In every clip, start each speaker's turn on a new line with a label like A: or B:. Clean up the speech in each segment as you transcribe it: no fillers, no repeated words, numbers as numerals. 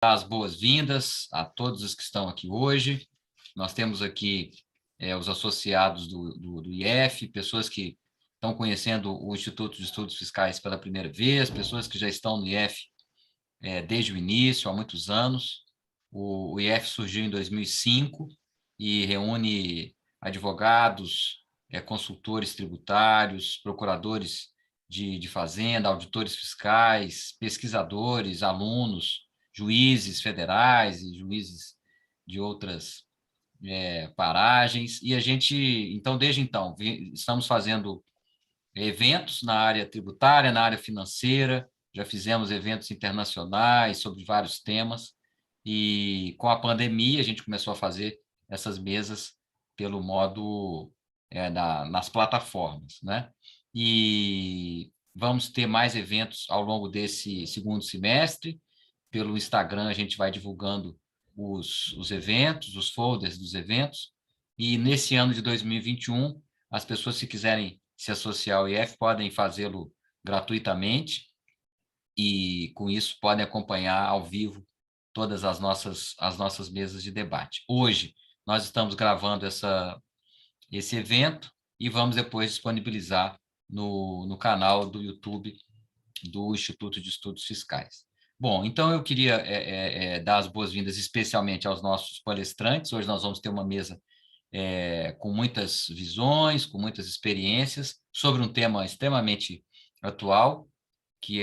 A: As boas-vindas a todos os que estão aqui hoje. Nós temos aqui os associados do IF, pessoas que estão conhecendo o Instituto de Estudos Fiscais pela primeira vez, pessoas que já estão no IF desde o início, há muitos anos. O IF surgiu em 2005 e reúne advogados, consultores tributários, procuradores de fazenda, auditores fiscais, pesquisadores, alunos, juízes federais e juízes de outras paragens. E a gente, então, desde então, estamos fazendo eventos na área tributária, na área financeira, já fizemos eventos internacionais sobre vários temas, e com a pandemia a gente começou a fazer essas mesas pelo modo nas plataformas, né? E vamos ter mais eventos ao longo desse segundo semestre. Pelo Instagram a gente vai divulgando os eventos, os folders dos eventos, e nesse ano de 2021, as pessoas, se quiserem se associar ao IF, podem fazê-lo gratuitamente, e com isso podem acompanhar ao vivo todas as nossas mesas de debate. Hoje nós estamos gravando esse evento e vamos depois disponibilizar no canal do YouTube do Instituto de Estudos Fiscais. Bom, então eu queria dar as boas-vindas especialmente aos nossos palestrantes. Hoje nós vamos ter uma mesa com muitas visões, com muitas experiências, sobre um tema extremamente atual, que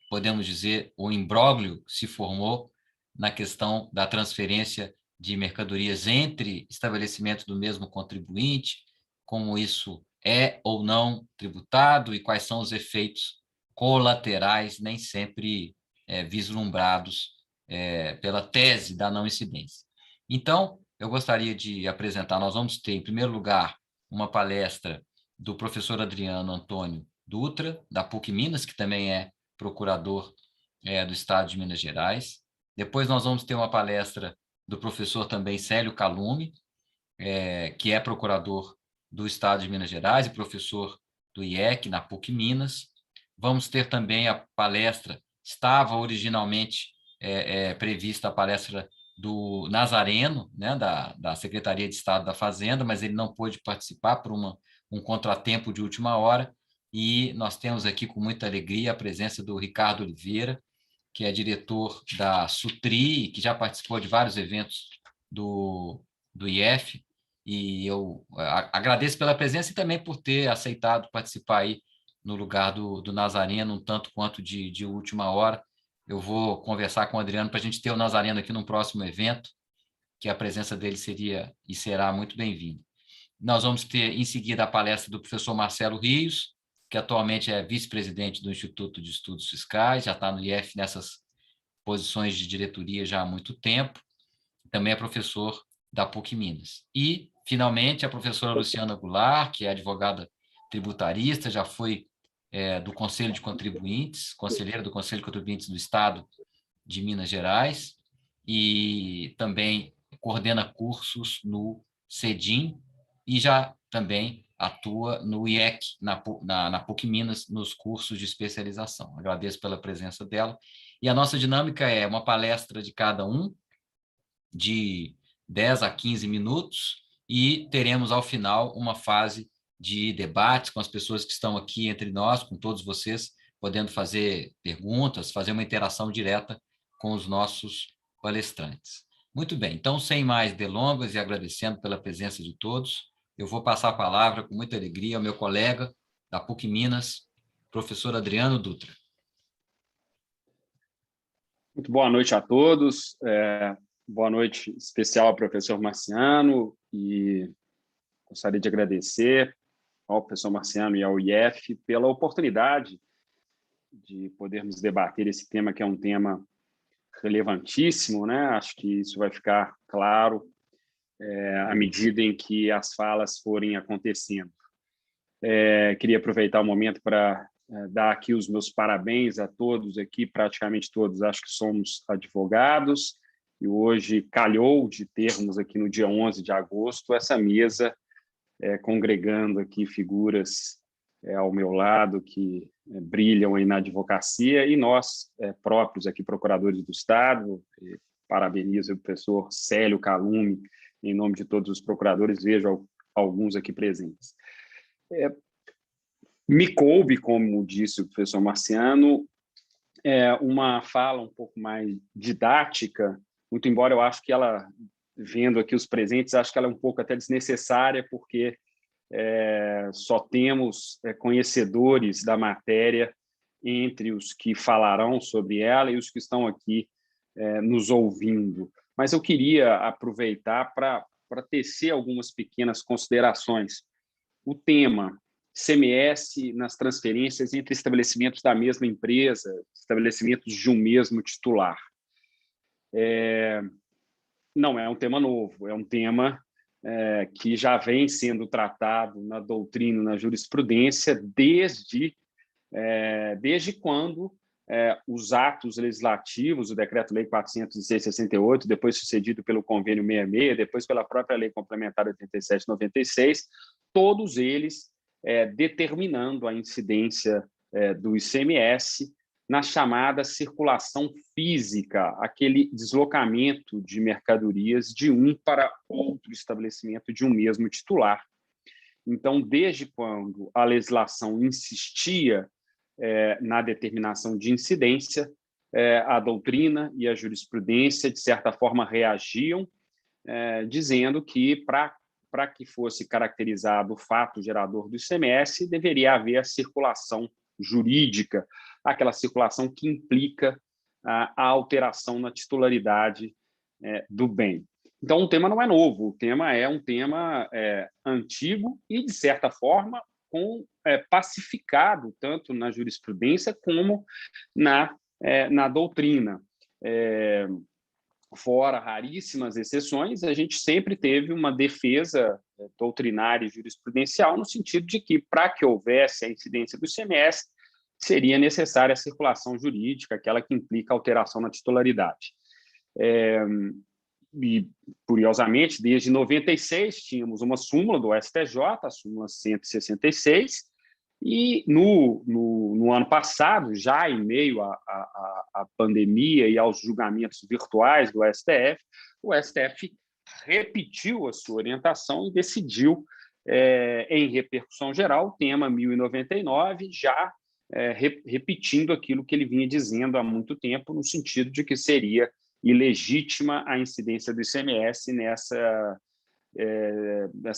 A: podemos dizer, o imbróglio que se formou na questão da transferência de mercadorias entre estabelecimentos do mesmo contribuinte, como isso é ou não tributado e quais são os efeitos colaterais nem sempre vislumbrados pela tese da não incidência. Então, eu gostaria de apresentar, nós vamos ter, em primeiro lugar, uma palestra do professor Adriano Antônio Dutra, da PUC Minas, que também é procurador do Estado de Minas Gerais. Depois nós vamos ter uma palestra do professor também Célio Calume, que é procurador do Estado de Minas Gerais e professor do IEC, na PUC Minas. Vamos ter também a palestra, estava originalmente prevista a palestra do Nazareno, né, da Secretaria de Estado da Fazenda, mas ele não pôde participar por um contratempo de última hora, e nós temos aqui com muita alegria a presença do Ricardo Oliveira, que é diretor da Sutri, que já participou de vários eventos do IF, e eu agradeço pela presença e também por ter aceitado participar aí no lugar do Nazareno, um tanto quanto de última hora. Eu vou conversar com o Adriano para a gente ter o Nazareno aqui num próximo evento, que a presença dele seria e será muito bem-vinda. Nós vamos ter, em seguida, a palestra do professor Marcelo Rios, que atualmente é vice-presidente do Instituto de Estudos Fiscais, já está no IF nessas posições de diretoria já há muito tempo, também é professor da PUC Minas. E, finalmente, a professora Luciana Goulart, que é advogada tributarista, já foi do Conselho de Contribuintes, conselheira do Conselho de Contribuintes do Estado de Minas Gerais, e também coordena cursos no CEDIM, e já também atua no IEC, na PUC Minas, nos cursos de especialização. Agradeço pela presença dela. E a nossa dinâmica é uma palestra de cada um, de 10 a 15 minutos, e teremos, ao final, uma fase de debates com as pessoas que estão aqui entre nós, com todos vocês, podendo fazer perguntas, fazer uma interação direta com os nossos palestrantes. Muito bem, então, sem mais delongas e agradecendo pela presença de todos, eu vou passar a palavra com muita alegria ao meu colega da PUC Minas, professor Adriano Dutra.
B: Muito boa noite a todos. Boa noite especial ao professor Marciano, e gostaria de agradecer ao professor Marciano e ao IF pela oportunidade de podermos debater esse tema, que é um tema relevantíssimo, né? Acho que isso vai ficar claro à medida em que as falas forem acontecendo. Queria aproveitar o momento para dar aqui os meus parabéns a todos aqui, praticamente todos, acho que somos advogados, e hoje calhou de termos aqui no dia 11 de agosto essa mesa congregando aqui figuras ao meu lado, que brilham aí na advocacia, e nós próprios aqui, procuradores do Estado. Parabenizo o professor Célio Calume, em nome de todos os procuradores, vejo alguns aqui presentes. Me coube, como disse o professor Marciano, uma fala um pouco mais didática, muito embora eu acho que ela, vendo aqui os presentes, acho que ela é um pouco até desnecessária, porque só temos conhecedores da matéria entre os que falarão sobre ela e os que estão aqui nos ouvindo. Mas eu queria aproveitar para tecer algumas pequenas considerações. O tema CMS nas transferências entre estabelecimentos da mesma empresa, estabelecimentos de um mesmo titular. Não é um tema novo, é um tema que já vem sendo tratado na doutrina, na jurisprudência, desde quando os atos legislativos, o Decreto-Lei 406/68, depois sucedido pelo Convênio 66, depois pela própria Lei Complementar 87/96, todos eles determinando a incidência do ICMS na chamada circulação física, aquele deslocamento de mercadorias de um para outro estabelecimento de um mesmo titular. Então, desde quando a legislação insistia na determinação de incidência, a doutrina e a jurisprudência, de certa forma, reagiam, dizendo que, para que fosse caracterizado o fato gerador do ICMS, deveria haver a circulação jurídica, aquela circulação que implica a alteração na titularidade do bem. Então, o tema não é novo, o tema é um tema antigo e, de certa forma, pacificado tanto na jurisprudência como na doutrina. Fora raríssimas exceções, a gente sempre teve uma defesa doutrinária e jurisprudencial no sentido de que, para que houvesse a incidência do ICMS, seria necessária a circulação jurídica, aquela que implica alteração na titularidade. E, curiosamente, desde 96, tínhamos uma súmula do STJ, a súmula 166, e no ano passado, já em meio à pandemia e aos julgamentos virtuais do STF, o STF repetiu a sua orientação e decidiu, em repercussão geral, o tema 1099, já repetindo aquilo que ele vinha dizendo há muito tempo, no sentido de que seria ilegítima a incidência do ICMS nessa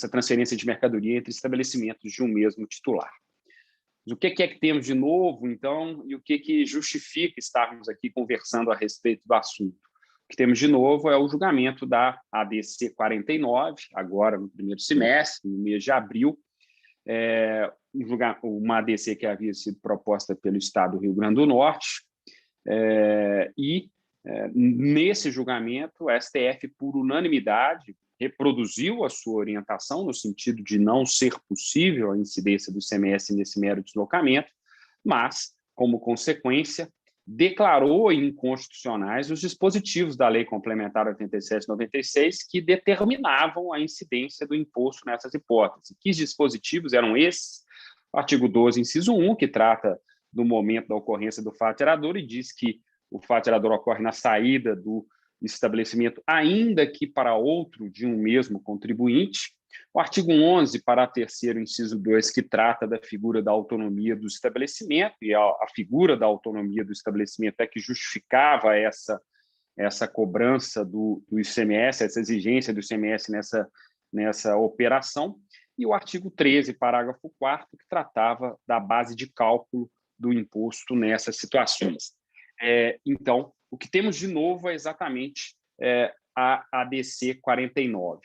B: transferência de mercadoria entre estabelecimentos de um mesmo titular. Mas o que é que temos de novo, então, e o que justifica estarmos aqui conversando a respeito do assunto? O que temos de novo é o julgamento da ADC 49, agora no primeiro semestre, no mês de abril, uma ADC que havia sido proposta pelo Estado do Rio Grande do Norte, nesse julgamento, o STF, por unanimidade, reproduziu a sua orientação no sentido de não ser possível a incidência do ICMS nesse mero deslocamento, mas, como consequência, declarou inconstitucionais os dispositivos da Lei Complementar 87/96 que determinavam a incidência do imposto nessas hipóteses. Que dispositivos eram esses? O artigo 12, inciso 1, que trata do momento da ocorrência do fato gerador e diz que o fato gerador ocorre na saída do estabelecimento, ainda que para outro de um mesmo contribuinte. O artigo 11, parágrafo 3º, inciso 2, que trata da figura da autonomia do estabelecimento, e a figura da autonomia do estabelecimento é que justificava essa cobrança do ICMS, essa exigência do ICMS nessa operação. E o artigo 13, parágrafo 4º, que tratava da base de cálculo do imposto nessas situações. Então, o que temos de novo é exatamente a ADC 49,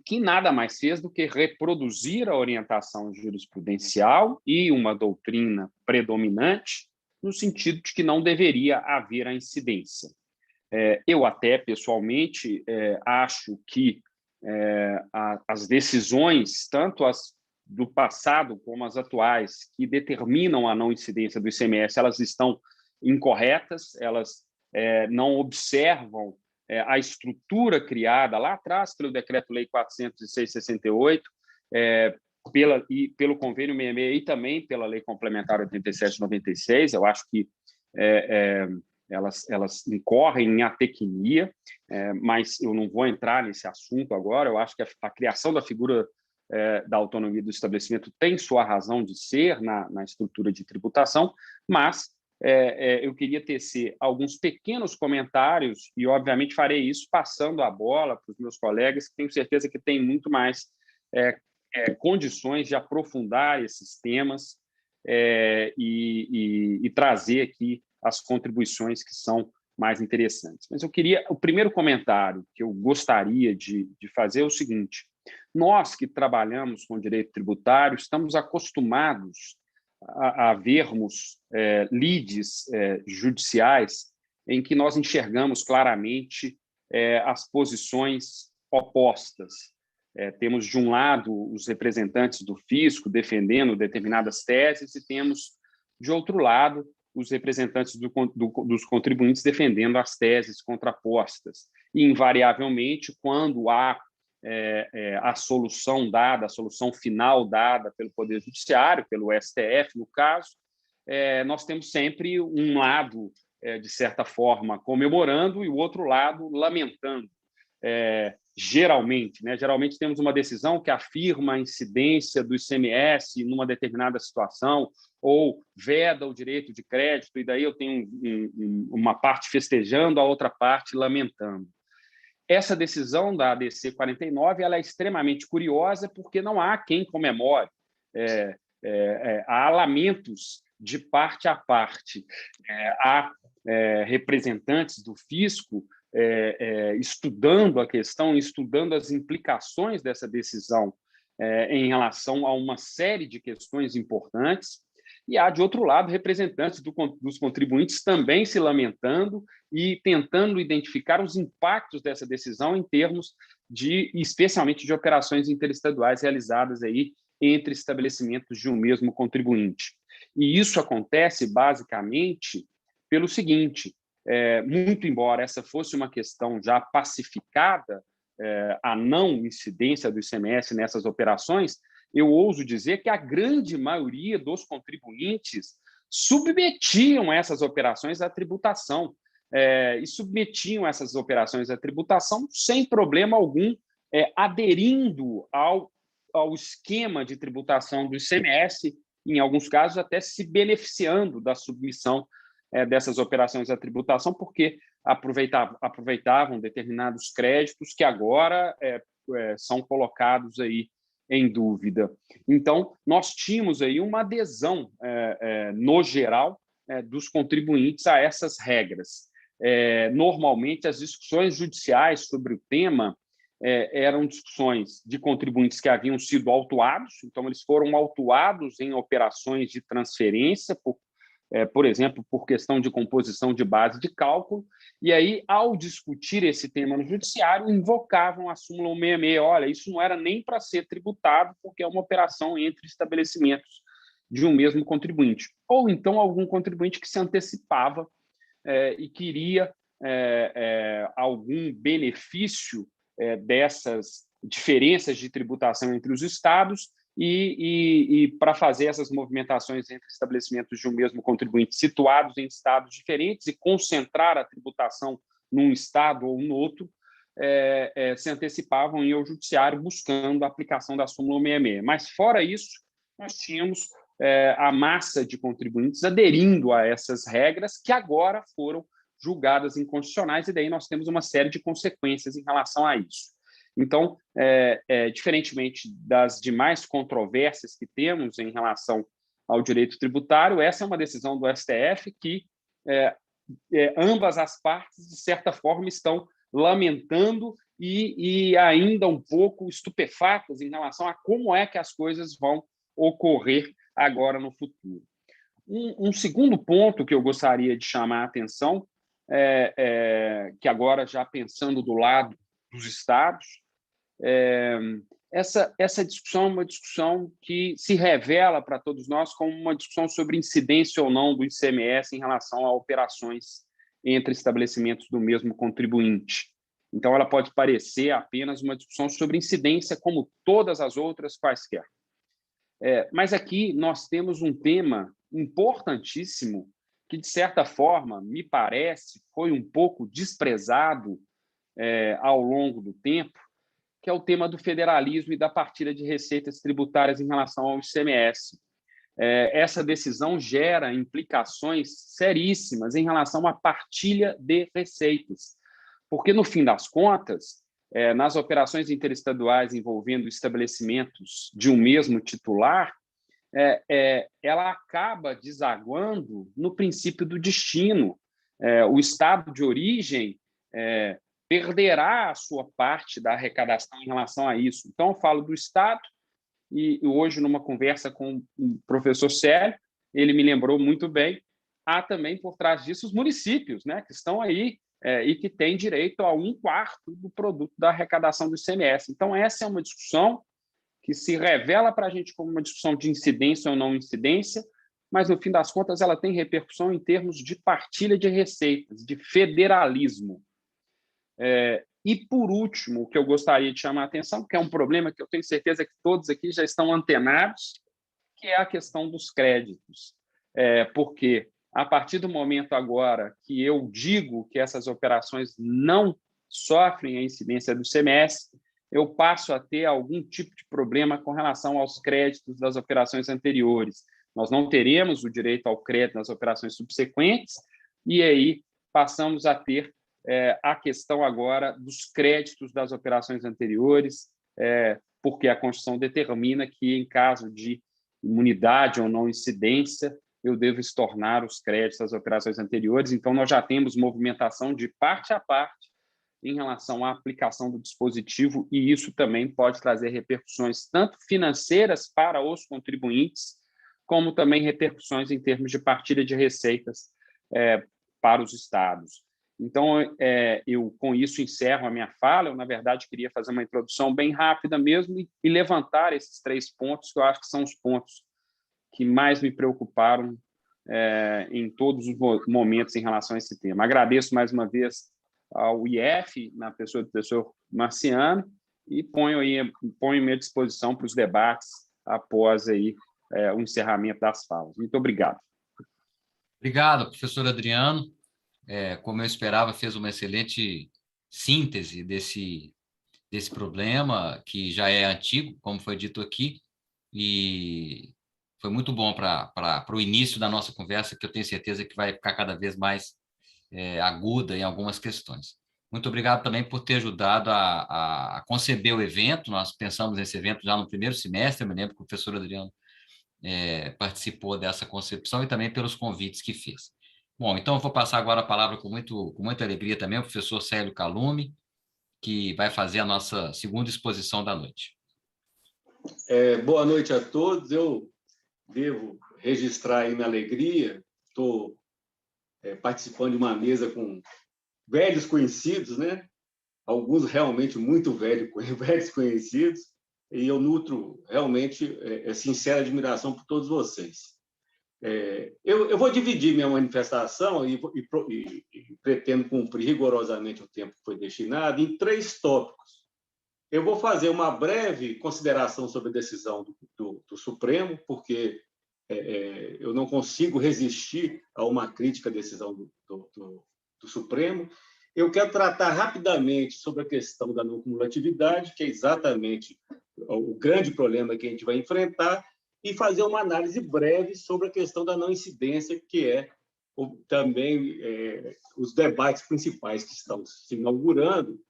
B: que nada mais fez do que reproduzir a orientação jurisprudencial e uma doutrina predominante no sentido de que não deveria haver a incidência. Eu até, pessoalmente, acho que as decisões, tanto as do passado como as atuais, que determinam a não incidência do ICMS, elas estão incorretas, elas não observam a estrutura criada lá atrás pelo Decreto-Lei 406/68, pelo Convênio 66 e também pela Lei Complementar 87 de 96. Eu acho que elas incorrem em atecnia, mas eu não vou entrar nesse assunto agora. Eu acho que a criação da figura da autonomia do estabelecimento tem sua razão de ser na estrutura de tributação, mas eu queria tecer alguns pequenos comentários e, obviamente, farei isso passando a bola para os meus colegas, que tenho certeza que têm muito mais condições de aprofundar esses temas e trazer aqui as contribuições que são mais interessantes. Mas o primeiro comentário que eu gostaria de fazer é o seguinte: nós que trabalhamos com direito tributário estamos acostumados a vermos lides judiciais em que nós enxergamos claramente as posições opostas. Temos, de um lado, os representantes do fisco defendendo determinadas teses e temos, de outro lado, os representantes dos contribuintes defendendo as teses contrapostas. E, invariavelmente, quando há a solução dada, a solução final dada pelo Poder Judiciário, pelo STF, no caso, nós temos sempre um lado, de certa forma, comemorando e o outro lado lamentando. Geralmente temos uma decisão que afirma a incidência do ICMS numa determinada situação ou veda o direito de crédito, e daí eu tenho uma parte festejando, a outra parte lamentando. Essa decisão da ADC 49 ela é extremamente curiosa porque não há quem comemore. Há lamentos de parte a parte. Há representantes do fisco estudando a questão, estudando as implicações dessa decisão em relação a uma série de questões importantes, e há, de outro lado, representantes dos contribuintes também se lamentando e tentando identificar os impactos dessa decisão em termos especialmente de operações interestaduais realizadas aí entre estabelecimentos de um mesmo contribuinte. E isso acontece, basicamente, pelo seguinte: muito embora essa fosse uma questão já pacificada, a não incidência do ICMS nessas operações, eu ouso dizer que a grande maioria dos contribuintes submetiam essas operações à tributação, e submetiam essas operações à tributação sem problema algum, aderindo ao esquema de tributação do ICMS, em alguns casos até se beneficiando da submissão dessas operações à tributação, porque aproveitavam determinados créditos que agora são colocados aí em dúvida. Então, nós tínhamos aí uma adesão, no geral, dos contribuintes a essas regras. Normalmente, as discussões judiciais sobre o tema eram discussões de contribuintes que haviam sido autuados, então eles foram autuados em operações de transferência, por exemplo, por questão de composição de base de cálculo, e aí, ao discutir esse tema no judiciário, invocavam a súmula 166. Olha, isso não era nem para ser tributado, porque é uma operação entre estabelecimentos de um mesmo contribuinte. Ou então algum contribuinte que se antecipava e queria algum benefício dessas diferenças de tributação entre os estados, e para fazer essas movimentações entre estabelecimentos de um mesmo contribuinte situados em estados diferentes e concentrar a tributação num estado ou no outro, se antecipavam e ir ao judiciário buscando a aplicação da súmula 166. Mas, fora isso, nós tínhamos a massa de contribuintes aderindo a essas regras que agora foram julgadas inconstitucionais, e daí nós temos uma série de consequências em relação a isso. Então, diferentemente das demais controvérsias que temos em relação ao direito tributário, essa é uma decisão do STF que ambas as partes, de certa forma, estão lamentando e ainda um pouco estupefatas em relação a como é que as coisas vão ocorrer agora no futuro. Um segundo ponto que eu gostaria de chamar a atenção, que agora já pensando do lado dos estados, essa discussão é uma discussão que se revela para todos nós como uma discussão sobre incidência ou não do ICMS em relação a operações entre estabelecimentos do mesmo contribuinte. Então, ela pode parecer apenas uma discussão sobre incidência, como todas as outras quaisquer. Mas aqui nós temos um tema importantíssimo que, de certa forma, me parece, foi um pouco desprezado ao longo do tempo, que é o tema do federalismo e da partilha de receitas tributárias em relação ao ICMS. Essa decisão gera implicações seríssimas em relação à partilha de receitas, porque, no fim das contas, nas operações interestaduais envolvendo estabelecimentos de um mesmo titular, ela acaba desaguando no princípio do destino. O estado de origem perderá a sua parte da arrecadação em relação a isso. Então, eu falo do Estado, e hoje, numa conversa com o professor Célio, ele me lembrou muito bem, há também por trás disso os municípios, né, que estão aí e que têm direito a 1/4 do produto da arrecadação do ICMS. Então, essa é uma discussão que se revela para a gente como uma discussão de incidência ou não incidência, mas, no fim das contas, ela tem repercussão em termos de partilha de receitas, de federalismo. E, por último, o que eu gostaria de chamar a atenção, que é um problema que eu tenho certeza que todos aqui já estão antenados, que é a questão dos créditos. Porque, a partir do momento agora que eu digo que essas operações não sofrem a incidência do ICMS, eu passo a ter algum tipo de problema com relação aos créditos das operações anteriores. Nós não teremos o direito ao crédito nas operações subsequentes, e aí passamos a ter a questão agora dos créditos das operações anteriores, porque a Constituição determina que, em caso de imunidade ou não incidência, eu devo estornar os créditos das operações anteriores. Então, nós já temos movimentação de parte a parte em relação à aplicação do dispositivo, e isso também pode trazer repercussões tanto financeiras para os contribuintes, como também repercussões em termos de partilha de receitas para os estados. Então, eu, com isso, encerro a minha fala. Eu, na verdade, queria fazer uma introdução bem rápida mesmo e levantar esses 3 pontos, que eu acho que são os pontos que mais me preocuparam em todos os momentos em relação a esse tema. Agradeço mais uma vez ao IF, na pessoa do professor Marciano, e ponho-me à disposição para os debates após aí, o encerramento das falas. Muito obrigado.
A: Obrigado, professor Adriano. Como eu esperava, fez uma excelente síntese desse problema, que já é antigo, como foi dito aqui, e foi muito bom para o início da nossa conversa, que eu tenho certeza que vai ficar cada vez mais aguda em algumas questões. Muito obrigado também por ter ajudado a conceber o evento. Nós pensamos nesse evento já no primeiro semestre, eu me lembro que o professor Adriano participou dessa concepção, e também pelos convites que fez. Bom, então eu vou passar agora a palavra com muita alegria também ao professor Célio Calume, que vai fazer a nossa segunda exposição da noite.
C: Boa noite a todos. Eu devo registrar aí minha alegria. Estou participando de uma mesa com velhos conhecidos, né? Alguns realmente muito velhos conhecidos, e eu nutro realmente sincera admiração por todos vocês. Eu vou dividir minha manifestação e pretendo cumprir rigorosamente o tempo que foi destinado em 3 tópicos. Eu vou fazer uma breve consideração sobre a decisão do Supremo, porque eu não consigo resistir a uma crítica à decisão do Supremo. Eu quero tratar rapidamente sobre a questão da não cumulatividade, que é exatamente o grande problema que a gente vai enfrentar, e fazer uma análise breve sobre a questão da não incidência, que é também os debates principais que estão se inaugurando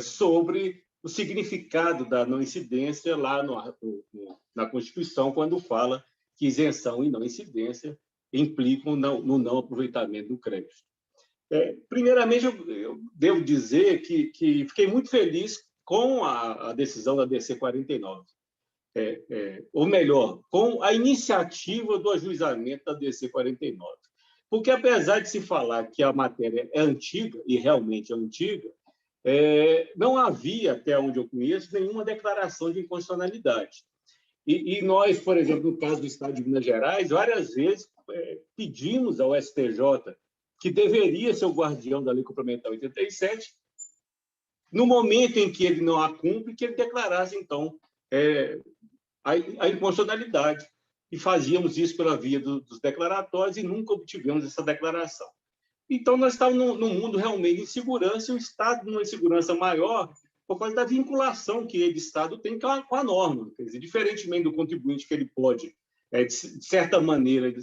C: sobre o significado da não incidência lá na Constituição, quando fala que isenção e não incidência implicam no não aproveitamento do crédito. Primeiramente, eu devo dizer que fiquei muito feliz com a decisão da DC 49. Ou melhor, com a iniciativa do ajuizamento da DC 49. Porque, apesar de se falar que a matéria é antiga, e realmente é antiga, não havia, até onde eu conheço, nenhuma declaração de inconstitucionalidade. E nós, por exemplo, no caso do Estado de Minas Gerais, várias vezes pedimos ao STJ, que deveria ser o guardião da Lei Complementar 87, no momento em que ele não a cumpre, que ele declarasse, então, a inconstitucionalidade. E fazíamos isso pela via dos declaratórios e nunca obtivemos essa declaração. Então, nós estávamos num mundo realmente de insegurança, e o Estado numa insegurança maior por causa da vinculação que ele, Estado, tem com a norma. Quer dizer, diferentemente do contribuinte, que ele pode, de certa maneira,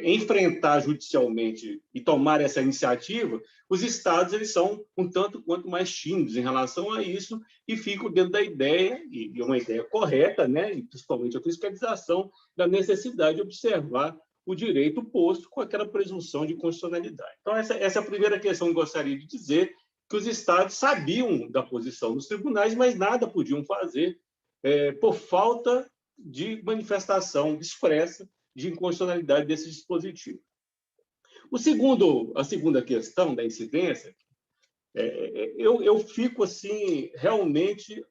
C: enfrentar judicialmente e tomar essa iniciativa, os Estados eles são um tanto quanto mais tímidos em relação a isso e ficam dentro da ideia, e uma ideia correta, né, e principalmente a fiscalização, da necessidade de observar o direito posto com aquela presunção de constitucionalidade. Então, essa é a primeira questão que eu gostaria de dizer, que os Estados sabiam da posição dos tribunais, mas nada podiam fazer por falta de manifestação expressa de inconstitucionalidade desse dispositivo. A segunda questão da incidência, eu fico assim realmente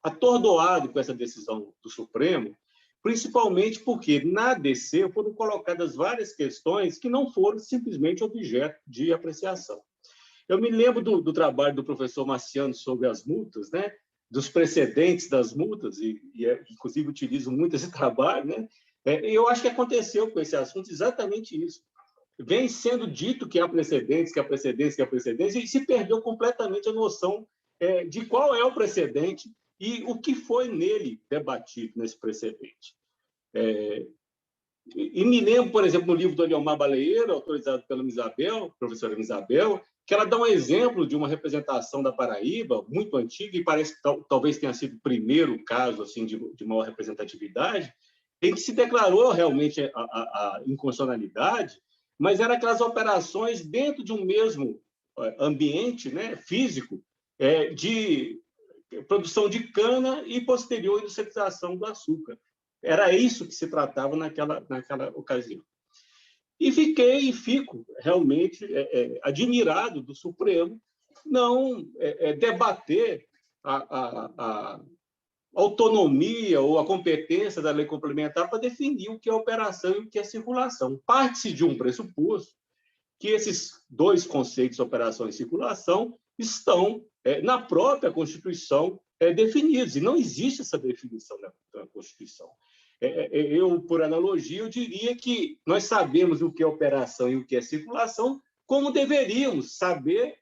C: atordoado com essa decisão do Supremo, principalmente porque na ADC foram colocadas várias questões que não foram simplesmente objeto de apreciação. Eu me lembro do trabalho do professor Marciano sobre as multas, né? Dos precedentes das multas, e inclusive utilizo muito esse trabalho, né? Eu acho que aconteceu com esse assunto exatamente isso. Vem sendo dito que há precedentes, que há precedentes, que há precedentes, e se perdeu completamente a noção de qual é o precedente e o que foi nele debatido nesse precedente. E me lembro, por exemplo, no livro do Eliomar Baleeiro, autorizado pela professora Isabel, que ela dá um exemplo de uma representação da Paraíba, muito antiga, e parece que talvez tenha sido o primeiro caso assim, de maior representatividade, em que se declarou realmente a inconstitucionalidade, mas eram aquelas operações dentro de um mesmo ambiente, né, físico, de produção de cana e posterior industrialização do açúcar. Era isso que se tratava naquela ocasião. E fico realmente admirado do Supremo não debater a autonomia ou a competência da lei complementar para definir o que é operação e o que é circulação. Parte-se de um pressuposto que esses dois conceitos, operação e circulação, estão na própria Constituição definidos, e não existe essa definição na Constituição. Eu, por analogia, eu diria que nós sabemos o que é operação e o que é circulação, como deveríamos saber,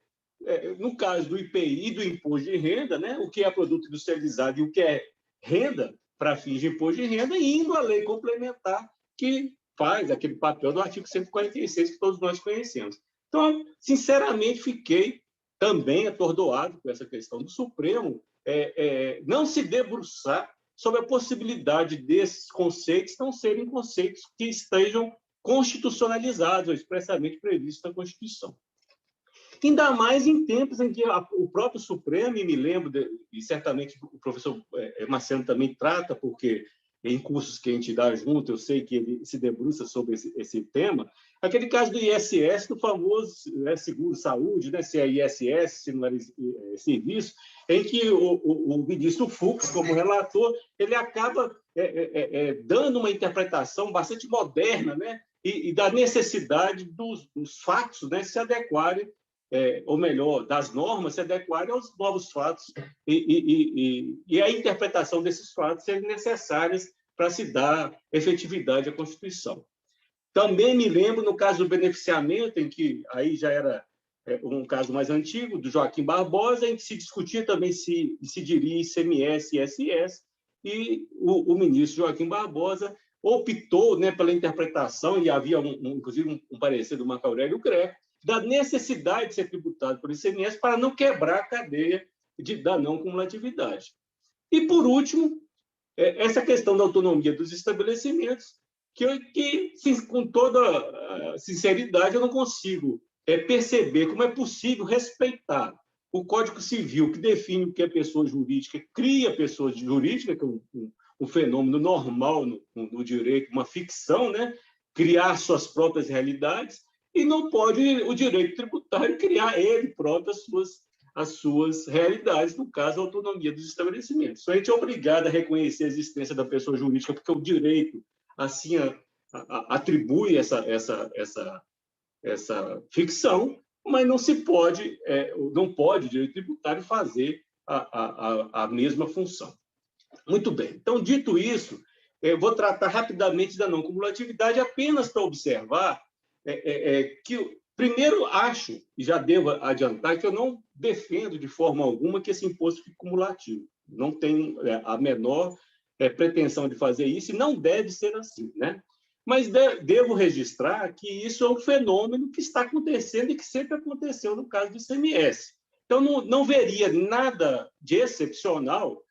C: no caso do IPI e do imposto de renda, né, o que é produto industrializado e o que é renda para fins de imposto de renda, indo à lei complementar que faz aquele papel do artigo 146 que todos nós conhecemos. Então, sinceramente, fiquei também atordoado com essa questão do Supremo não se debruçar sobre a possibilidade desses conceitos não serem conceitos que estejam constitucionalizados ou expressamente previstos na Constituição. Ainda mais em tempos em que o próprio Supremo, e me lembro, e certamente o professor Marciano também trata, porque em cursos que a gente dá junto, eu sei que ele se debruça sobre esse tema, aquele caso do ISS, do famoso seguro-saúde, né, se é ISS, se não é serviço, em que o ministro Fux, como relator, ele acaba dando uma interpretação bastante moderna, né, e da necessidade dos fatos, né, se adequarem, ou melhor, das normas se adequarem aos novos fatos e a interpretação desses fatos serem necessárias para se dar efetividade à Constituição. Também me lembro, no caso do beneficiamento, em que aí já era um caso mais antigo, do Joaquim Barbosa, em que se discutia também se diria ICMS e ISS, e o ministro Joaquim Barbosa optou, né, pela interpretação, e havia, inclusive, um parecer do Marco Aurélio Greco, da necessidade de ser tributado por ICMS para não quebrar a cadeia da não cumulatividade. E, por último, essa questão da autonomia dos estabelecimentos, que com toda sinceridade, eu não consigo perceber como é possível respeitar o Código Civil, que define o que é pessoa jurídica, cria pessoa jurídica, que é um fenômeno normal no direito, uma ficção, né? Criar suas próprias realidades, e não pode o direito tributário criar ele próprio as suas realidades, no caso, a autonomia dos estabelecimentos. Então, a gente é obrigado a reconhecer a existência da pessoa jurídica, porque o direito assim atribui essa ficção, mas não pode o direito tributário fazer a mesma função. Muito bem. Então, dito isso, eu vou tratar rapidamente da não cumulatividade, apenas para observar que, primeiro, acho, e já devo adiantar, que eu não defendo de forma alguma que esse imposto fique cumulativo. Não tenho a menor pretensão de fazer isso, e não deve ser assim, né? Mas devo registrar que isso é um fenômeno que está acontecendo e que sempre aconteceu no caso do ICMS. Então, não veria nada de excepcional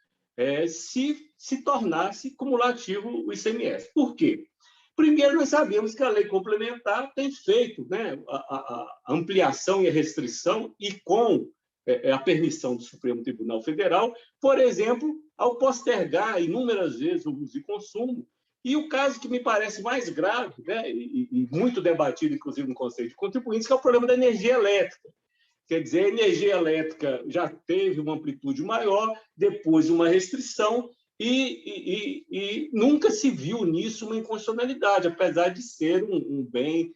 C: se tornasse cumulativo o ICMS. Por quê? Primeiro, nós sabemos que a lei complementar tem feito, né, a ampliação e a restrição, e com a permissão do Supremo Tribunal Federal, por exemplo, ao postergar inúmeras vezes o uso e consumo. E o caso que me parece mais grave, né, e muito debatido, inclusive, no Conselho de Contribuintes, que é o problema da energia elétrica. Quer dizer, a energia elétrica já teve uma amplitude maior, depois uma restrição, e nunca se viu nisso uma inconstitucionalidade, apesar de ser um bem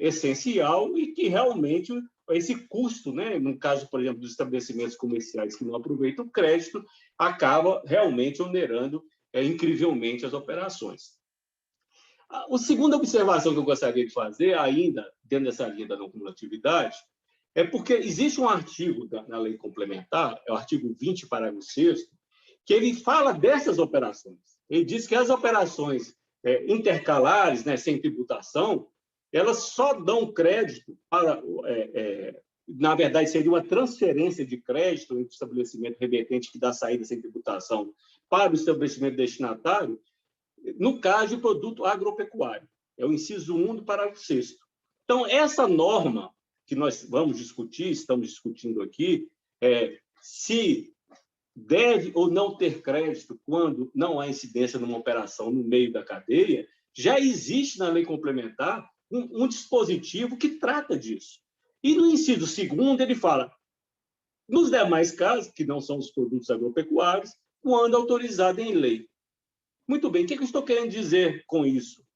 C: essencial e que realmente esse custo, né, no caso, por exemplo, dos estabelecimentos comerciais que não aproveitam o crédito, acaba realmente onerando incrivelmente as operações. A segunda observação que eu gostaria de fazer, ainda dentro dessa linha da não cumulatividade, é porque existe um artigo na lei complementar, é o artigo 20, parágrafo 6º, que ele fala dessas operações. Ele diz que as operações intercalares, né, sem tributação, elas só dão crédito para... na verdade, seria uma transferência de crédito entre o estabelecimento remetente que dá saída sem tributação para o estabelecimento destinatário, no caso de produto agropecuário. É o inciso 1 do parágrafo 6º. Então, essa norma que nós vamos discutir, estamos discutindo aqui, se deve ou não ter crédito quando não há incidência numa operação no meio da cadeia, já existe na lei complementar um dispositivo que trata disso. E no inciso 2º, ele fala, nos demais casos, que não são os produtos agropecuários, quando autorizado em lei. Muito bem, o que eu estou querendo dizer com isso?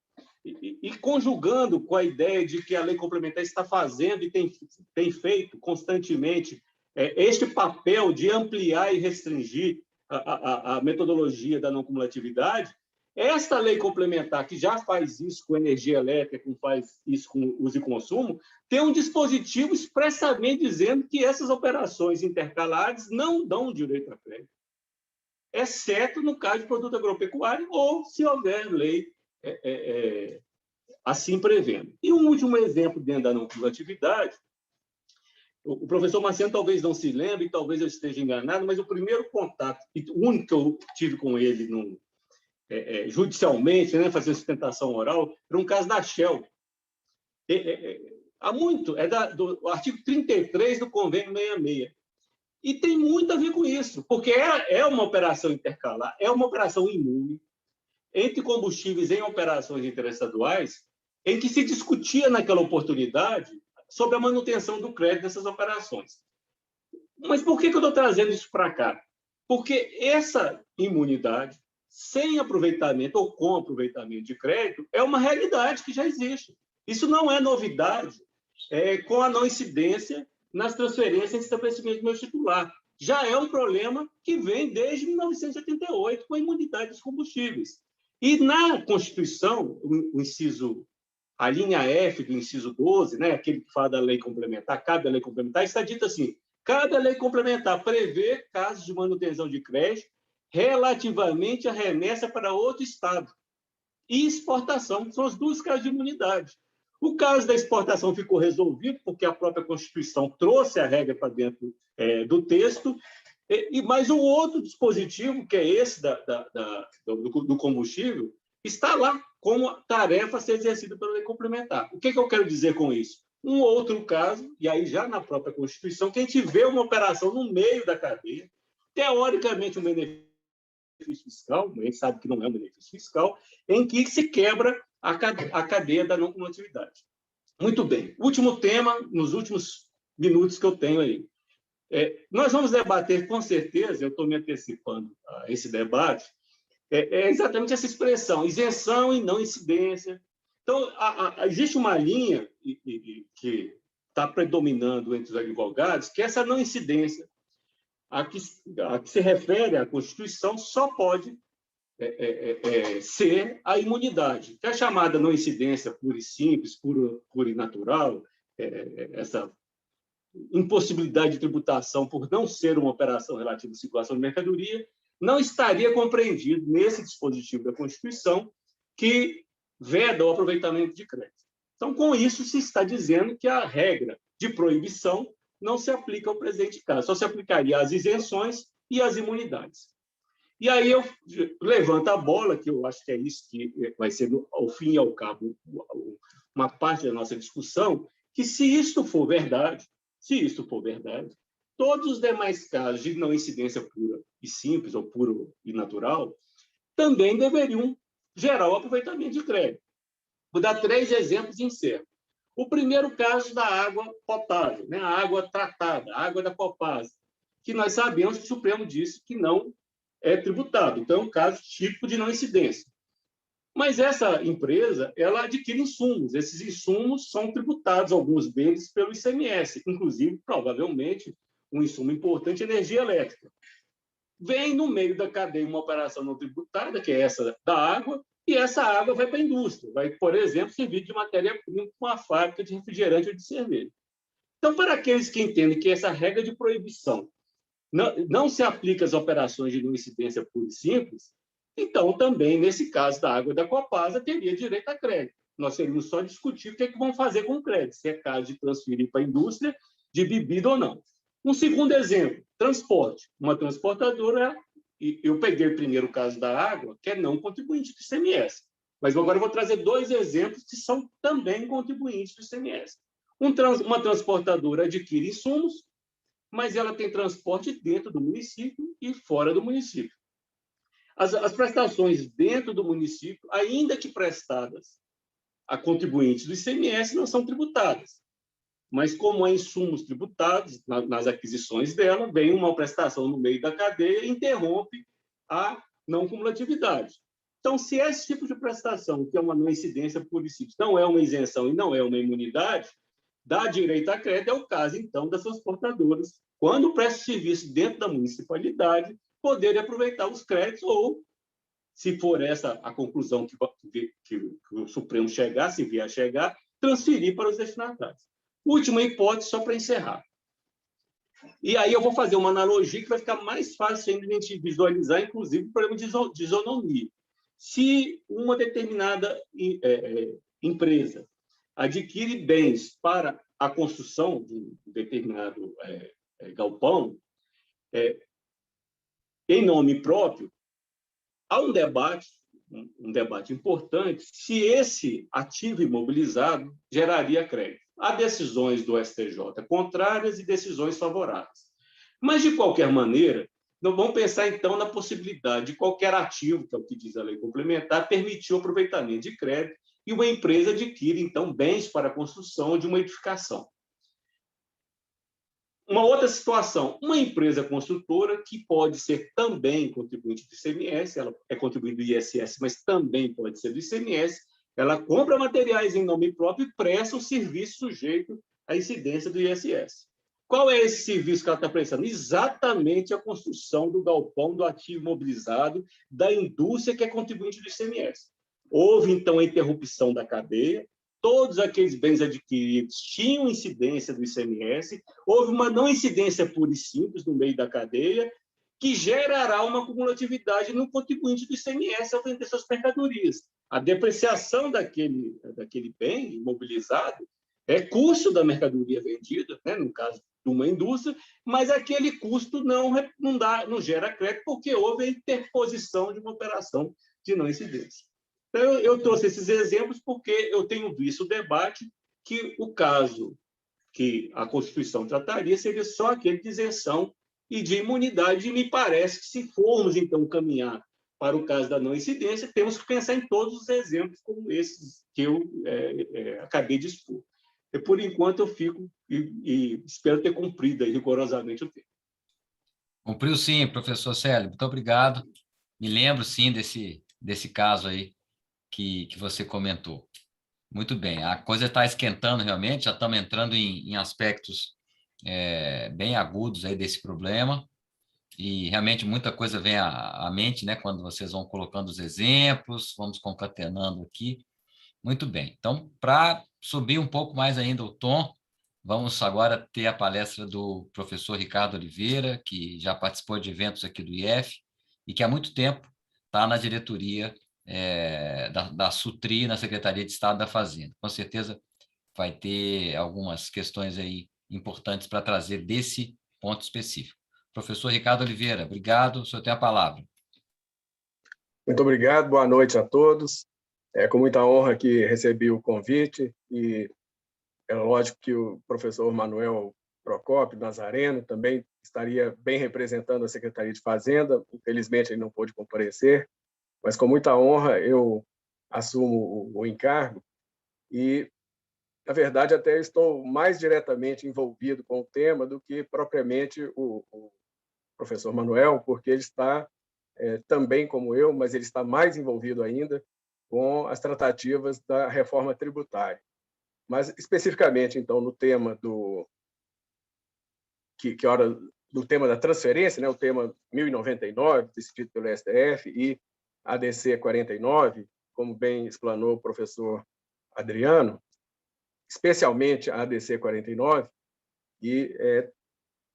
C: E conjugando com a ideia de que a lei complementar está fazendo e tem feito constantemente este papel de ampliar e restringir a metodologia da não cumulatividade, esta lei complementar, que já faz isso com energia elétrica, que faz isso com uso e consumo, tem um dispositivo expressamente dizendo que essas operações intercalares não dão direito a crédito, exceto no caso de produto agropecuário ou se houver lei assim prevendo. E um último exemplo dentro da não cumulatividade, o professor Marciano talvez não se lembre, talvez eu esteja enganado, mas o primeiro contato, o único que eu tive com ele judicialmente, né, fazendo sustentação oral, era um caso da Shell. Há muito, do artigo 33 do Convênio 66. E tem muito a ver com isso, porque é uma operação intercalar, é uma operação imune, entre combustíveis em operações interestaduais, em que se discutia naquela oportunidade sobre a manutenção do crédito dessas operações. Mas por que eu estou trazendo isso para cá? Porque essa imunidade, sem aproveitamento ou com aproveitamento de crédito, é uma realidade que já existe. Isso não é novidade com a não incidência nas transferências de estabelecimento do meu titular. Já é um problema que vem desde 1988 com a imunidade dos combustíveis. E na Constituição, a linha F do inciso 12, né, aquele que fala da lei complementar, cabe a lei complementar, está dito assim, cabe a lei complementar prever casos de manutenção de crédito relativamente à remessa para outro Estado e exportação, que são os dois casos de imunidade. O caso da exportação ficou resolvido porque a própria Constituição trouxe a regra para dentro do texto, mas o outro dispositivo, que é esse do combustível, está lá como tarefa a ser exercida pela lei complementar. O que eu quero dizer com isso? Um outro caso, e aí já na própria Constituição, que a gente vê uma operação no meio da cadeia, teoricamente um benefício fiscal, a gente sabe que não é um benefício fiscal, em que se quebra a cadeia da não cumulatividade. Muito bem. Último tema, nos últimos minutos que eu tenho aí. Nós vamos debater, com certeza, eu estou me antecipando a esse debate, exatamente essa expressão, isenção e não incidência. Então, existe uma linha que está predominando entre os advogados, que é essa não incidência. a que se refere à Constituição só pode ser a imunidade, que é a chamada não incidência pura e simples, pura e natural, essa impossibilidade de tributação por não ser uma operação relativa à circulação de mercadoria, não estaria compreendido nesse dispositivo da Constituição que veda o aproveitamento de crédito. Então, com isso, se está dizendo que a regra de proibição não se aplica ao presente caso, só se aplicaria às isenções e às imunidades. E aí eu levanto a bola, que eu acho que é isso que vai ser, ao fim e ao cabo, uma parte da nossa discussão, que se isto for verdade, todos os demais casos de não incidência pura e simples, ou puro e natural, também deveriam gerar o aproveitamento de crédito. Vou dar 3 exemplos e encerro. O primeiro caso da água potável, né? A água tratada, a água da Copasa, que nós sabemos que o Supremo disse que não é tributado. Então, é um caso típico de não incidência. Mas essa empresa, ela adquire insumos. Esses insumos são tributados, alguns deles, pelo ICMS, inclusive, provavelmente, um insumo importante, energia elétrica. Vem no meio da cadeia uma operação não tributada, que é essa da água, e essa água vai para a indústria, vai, por exemplo, servir de matéria-prima para uma fábrica de refrigerante ou de cerveja. Então, para aqueles que entendem que essa regra de proibição não se aplica às operações de não incidência pura e simples, então, também, nesse caso da água da Copasa, teria direito a crédito. Nós teríamos só discutir o que vão fazer com o crédito, se é caso de transferir para a indústria de bebida ou não. Um segundo exemplo, transporte. Uma transportadora, eu peguei primeiro o caso da água, que é não contribuinte do ICMS, mas agora eu vou trazer 2 exemplos que são também contribuintes do ICMS. Uma transportadora adquire insumos, mas ela tem transporte dentro do município e fora do município. As prestações dentro do município, ainda que prestadas a contribuintes do ICMS, não são tributadas. Mas, como há insumos tributados nas aquisições dela, vem uma prestação no meio da cadeia e interrompe a não cumulatividade. Então, se esse tipo de prestação, que é uma não incidência pura e simples, não é uma isenção e não é uma imunidade, dá direito a crédito, é o caso, então, das transportadoras, quando presta serviço dentro da municipalidade, poderem aproveitar os créditos ou, se for essa a conclusão que o Supremo chegar, se vier a chegar, transferir para os destinatários. Última hipótese, só para encerrar. E aí eu vou fazer uma analogia que vai ficar mais fácil ainda de a gente visualizar, inclusive, o problema de isonomia. Se uma determinada empresa adquire bens para a construção de um determinado galpão, em nome próprio, há um debate importante se esse ativo imobilizado geraria crédito. Há decisões do STJ contrárias e decisões favoráveis. Mas, de qualquer maneira, nós vamos pensar, então, na possibilidade de qualquer ativo, que é o que diz a lei complementar, permitir o aproveitamento de crédito e uma empresa adquire, então, bens para a construção de uma edificação. Uma outra situação, uma empresa construtora que pode ser também contribuinte do ICMS, ela é contribuinte do ISS, mas também pode ser do ICMS, ela compra materiais em nome próprio e presta o serviço sujeito à incidência do ISS. Qual é esse serviço que ela está prestando? Exatamente a construção do galpão, do ativo imobilizado, da indústria que é contribuinte do ICMS. Houve, então, a interrupção da cadeia, todos aqueles bens adquiridos tinham incidência do ICMS, houve uma não incidência pura e simples no meio da cadeia, que gerará uma cumulatividade no contribuinte do ICMS ao vender suas mercadorias. A depreciação daquele bem imobilizado é custo da mercadoria vendida, né, no caso de uma indústria, mas aquele custo não gera crédito porque houve a interposição de uma operação de não incidência. Então, eu trouxe esses exemplos porque eu tenho visto o debate que o caso que a Constituição trataria seria só aquele de isenção e de imunidade, e me parece que, se formos, então, caminhar para o caso da não incidência, temos que pensar em todos os exemplos como esses que eu acabei de expor. E, por enquanto, eu fico e espero ter cumprido aí, rigorosamente o tempo.
A: Cumpriu sim, professor Célio, muito obrigado. Me lembro, sim, desse caso aí que você comentou. Muito bem, a coisa está esquentando realmente, já estamos entrando em aspectos bem agudos aí desse problema. e realmente muita coisa vem à mente, né, quando vocês vão colocando os exemplos, vamos concatenando aqui. Muito bem. Então, para subir um pouco mais ainda o tom, vamos agora ter a palestra do professor Ricardo Oliveira, que já participou de eventos aqui do IF e que há muito tempo está na diretoria da SUTRI, na Secretaria de Estado da Fazenda. Com certeza vai ter algumas questões aí importantes para trazer desse ponto específico. Professor Ricardo Oliveira, obrigado, o senhor tem a palavra.
D: Muito obrigado, boa noite a todos. É com muita honra que recebi o convite e é lógico que o professor Manuel Procópio Nazareno também estaria bem representando a Secretaria de Fazenda. Infelizmente, ele não pôde comparecer, mas com muita honra eu assumo o encargo e, na verdade, até estou mais diretamente envolvido com o tema do que propriamente o professor Manuel, porque ele está também como eu, mas ele está mais envolvido ainda com as tratativas da reforma tributária. Mas, especificamente, então, no tema do tema da transferência, né, o tema 1099, decidido pelo STF, e ADC 49, como bem explanou o professor Adriano, especialmente a ADC 49, e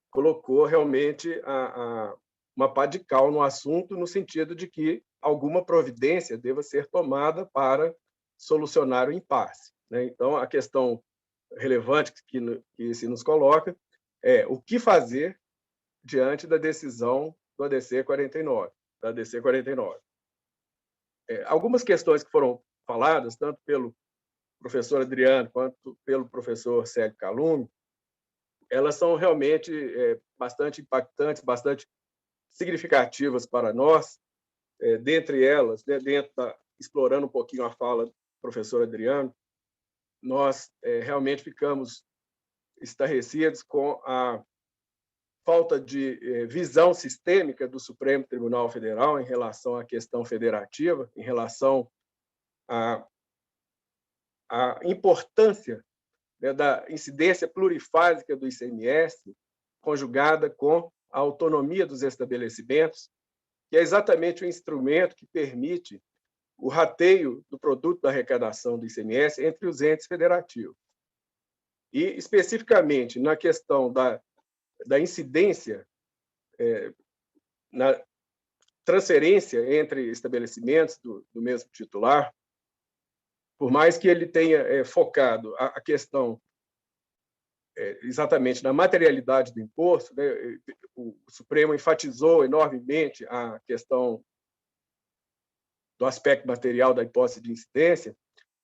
D: colocou realmente uma pá de cal no assunto, no sentido de que alguma providência deva ser tomada para solucionar o impasse, né? Então, a questão relevante que se nos coloca é o que fazer diante da decisão do ADC 49, da ADC 49. Algumas questões que foram faladas, tanto pelo professor Adriano quanto pelo professor Célio Calume, elas são realmente bastante impactantes, bastante significativas para nós. Dentre elas, né, explorando um pouquinho a fala do professor Adriano, nós realmente ficamos estarrecidos com a falta de visão sistêmica do Supremo Tribunal Federal em relação à questão federativa, em relação à importância, né, da incidência plurifásica do ICMS, conjugada com a autonomia dos estabelecimentos, que é exatamente o instrumento que permite o rateio do produto da arrecadação do ICMS entre os entes federativos. E, especificamente, na questão da incidência na transferência entre estabelecimentos do mesmo titular, por mais que ele tenha focado a questão exatamente na materialidade do imposto, né, o Supremo enfatizou enormemente a questão do aspecto material da hipótese de incidência,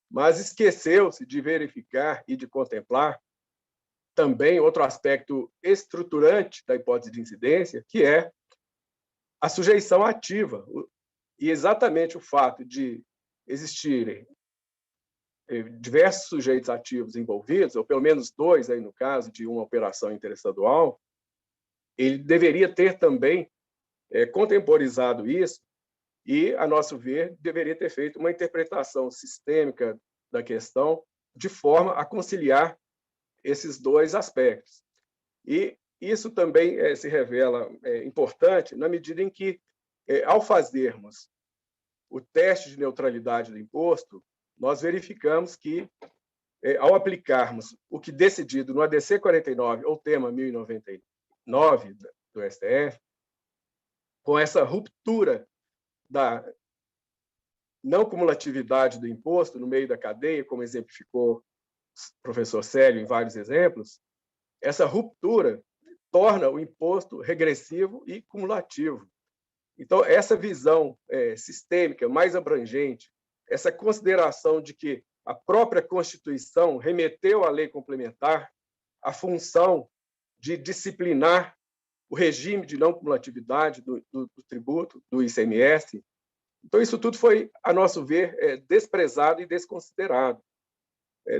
D: mas esqueceu-se de verificar e de contemplar também outro aspecto estruturante da hipótese de incidência, que é a sujeição ativa. E exatamente o fato de existirem diversos sujeitos ativos envolvidos, ou pelo menos dois, aí no caso de uma operação interestadual, ele deveria ter também contemporizado isso e, a nosso ver, deveria ter feito uma interpretação sistêmica da questão de forma a conciliar esses dois aspectos. E isso também se revela importante na medida em que, ao fazermos o teste de neutralidade do imposto, nós verificamos que, ao aplicarmos o que decidido no ADC 49 ou tema 1099 do STF, com essa ruptura da não cumulatividade do imposto no meio da cadeia, como exemplificou o professor Célio em vários exemplos, essa ruptura torna o imposto regressivo e cumulativo. Então, essa visão sistêmica mais abrangente, essa consideração de que a própria Constituição remeteu à lei complementar a função de disciplinar o regime de não cumulatividade do tributo, do ICMS. Então, isso tudo foi, a nosso ver, desprezado e desconsiderado.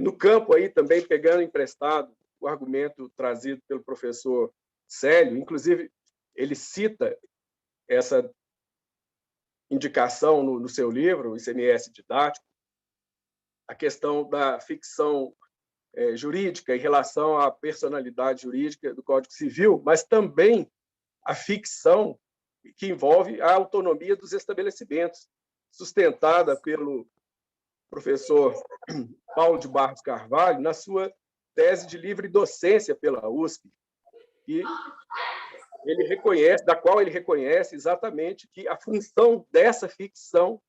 D: No campo, aí também pegando emprestado o argumento trazido pelo professor Célio, inclusive, ele cita essa indicação no seu livro, o ICMS didático, a questão da ficção jurídica em relação à personalidade jurídica do Código Civil, mas também a ficção que envolve a autonomia dos estabelecimentos, sustentada pelo professor Paulo de Barros Carvalho na sua tese de livre docência pela USP, e da qual ele reconhece exatamente que a função dessa ficção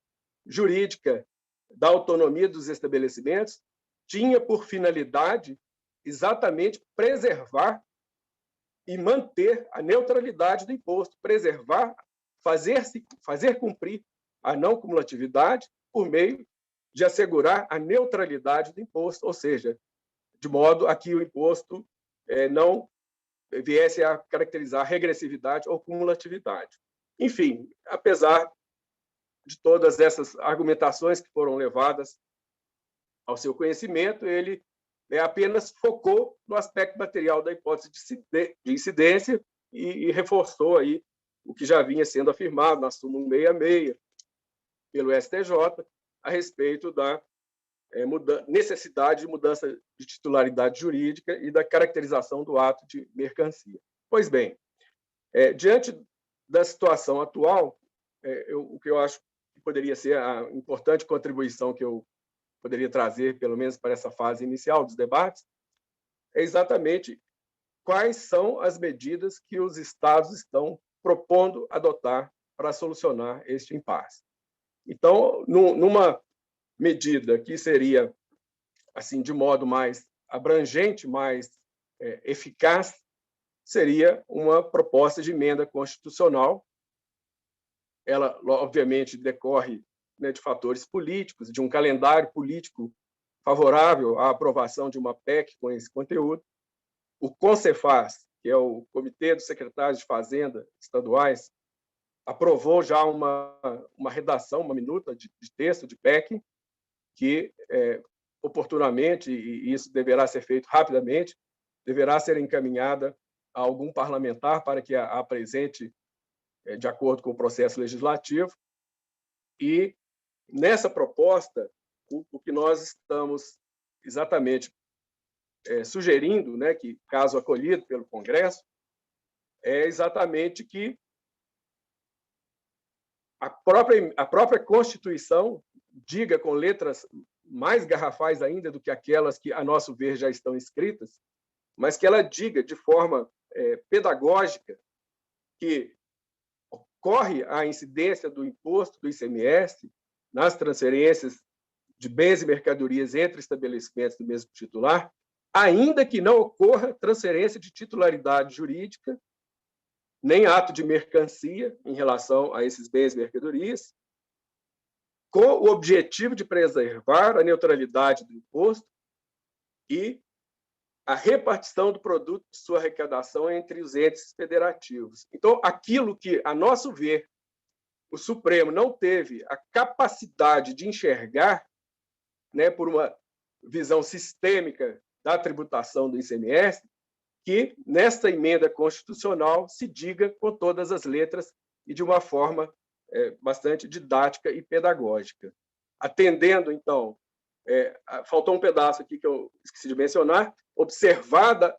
D: jurídica da autonomia dos estabelecimentos tinha por finalidade exatamente preservar e manter a neutralidade do imposto, preservar, fazer cumprir a não cumulatividade por meio de assegurar a neutralidade do imposto, ou seja, de modo a que o imposto não viesse a caracterizar regressividade ou cumulatividade. Enfim, apesar de todas essas argumentações que foram levadas ao seu conhecimento, ele apenas focou no aspecto material da hipótese de incidência e reforçou aí o que já vinha sendo afirmado na súmula 166 pelo STJ a respeito da necessidade de mudança de titularidade jurídica e da caracterização do ato de mercancia. Pois bem, diante da situação atual, o que eu acho que poderia ser a importante contribuição que eu poderia trazer, pelo menos para essa fase inicial dos debates, é exatamente quais são as medidas que os estados estão propondo adotar para solucionar este impasse. Então, numa medida que seria, assim, de modo mais abrangente, mais eficaz, seria uma proposta de emenda constitucional. Ela, obviamente, decorre de fatores políticos, de um calendário político favorável à aprovação de uma PEC com esse conteúdo. O CONCEFAS, que é o Comitê dos Secretários de Fazenda Estaduais, aprovou já uma redação, uma minuta de texto de PEC, que, oportunamente, e isso deverá ser feito rapidamente, deverá ser encaminhada a algum parlamentar para que a apresente de acordo com o processo legislativo. E, nessa proposta, o que nós estamos exatamente sugerindo, que, caso acolhido pelo Congresso, é exatamente que a própria Constituição diga com letras mais garrafais ainda do que aquelas que, a nosso ver, já estão escritas, mas que ela diga de forma pedagógica que ocorre a incidência do imposto do ICMS nas transferências de bens e mercadorias entre estabelecimentos do mesmo titular, ainda que não ocorra transferência de titularidade jurídica, nem ato de mercancia em relação a esses bens e mercadorias, com o objetivo de preservar a neutralidade do imposto e a repartição do produto de sua arrecadação entre os entes federativos. Então, aquilo que, a nosso ver, o Supremo não teve a capacidade de enxergar, por uma visão sistêmica da tributação do ICMS, que, nesta emenda constitucional, se diga com todas as letras e de uma forma bastante didática e pedagógica. Atendendo, então, faltou um pedaço aqui que eu esqueci de mencionar, observada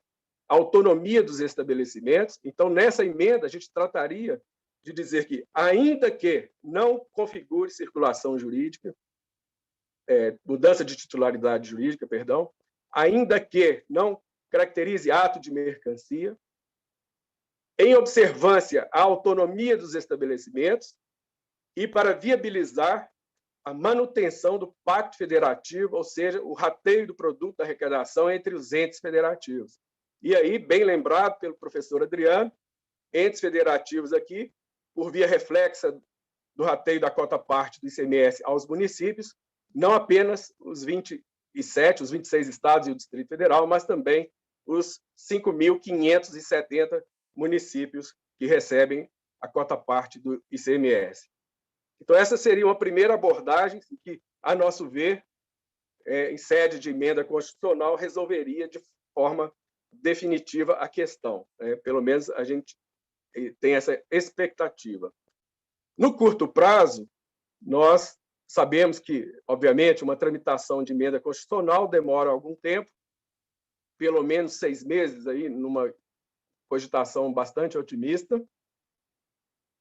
D: a autonomia dos estabelecimentos. Então, nessa emenda, a gente trataria de dizer que, ainda que não configure circulação jurídica, mudança de titularidade jurídica, perdão, ainda que não caracterize ato de mercancia, em observância à autonomia dos estabelecimentos e para viabilizar a manutenção do pacto federativo, ou seja, o rateio do produto da arrecadação entre os entes federativos. E aí, bem lembrado pelo professor Adriano, entes federativos aqui, por via reflexa do rateio da cota-parte do ICMS aos municípios, não apenas os 27, os 26 estados e o Distrito Federal, mas também os 5.570 municípios que recebem a cota-parte do ICMS. Então, essa seria uma primeira abordagem que, a nosso ver, em sede de emenda constitucional, resolveria de forma definitiva a questão. Pelo menos a gente tem essa expectativa. No curto prazo, nós sabemos que, obviamente, uma tramitação de emenda constitucional demora algum tempo, pelo menos 6 meses, aí, numa cogitação bastante otimista,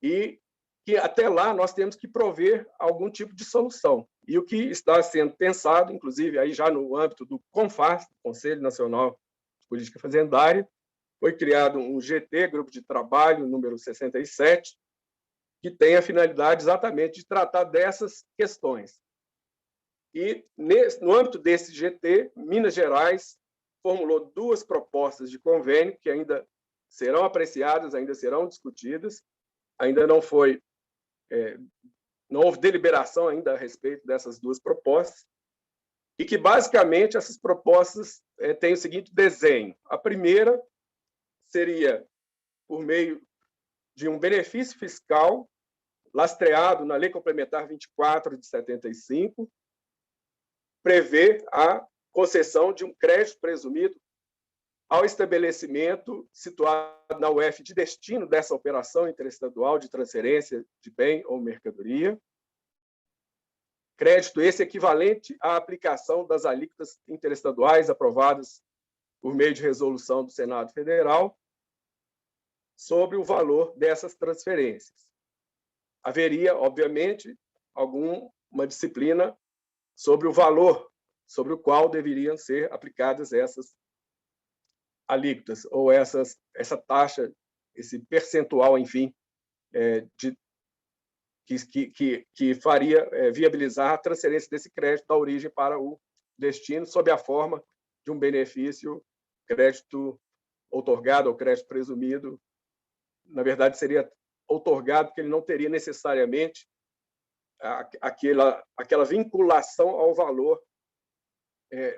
D: e que até lá nós temos que prover algum tipo de solução. E o que está sendo pensado, inclusive aí já no âmbito do CONFAS, Conselho Nacional de Política Fazendária, foi criado um GT, Grupo de Trabalho, número 67, que tem a finalidade exatamente de tratar dessas questões. E, no âmbito desse GT, Minas Gerais formulou 2 propostas de convênio que ainda serão apreciadas, ainda serão discutidas, ainda não houve deliberação ainda a respeito dessas 2 propostas, e que, basicamente, essas propostas têm o seguinte desenho. A primeira seria por meio de um benefício fiscal lastreado na Lei Complementar 24 de 75, prevê a concessão de um crédito presumido ao estabelecimento situado na UF de destino dessa operação interestadual de transferência de bem ou mercadoria. Crédito esse equivalente à aplicação das alíquotas interestaduais aprovadas por meio de resolução do Senado Federal sobre o valor dessas transferências. Haveria, obviamente, alguma disciplina sobre o valor sobre o qual deveriam ser aplicadas essas alíquotas, ou essa taxa, esse percentual, enfim, que faria viabilizar a transferência desse crédito da origem para o destino, sob a forma de um benefício, crédito outorgado ou crédito presumido. Na verdade, seria outorgado, porque ele não teria necessariamente aquela vinculação ao valor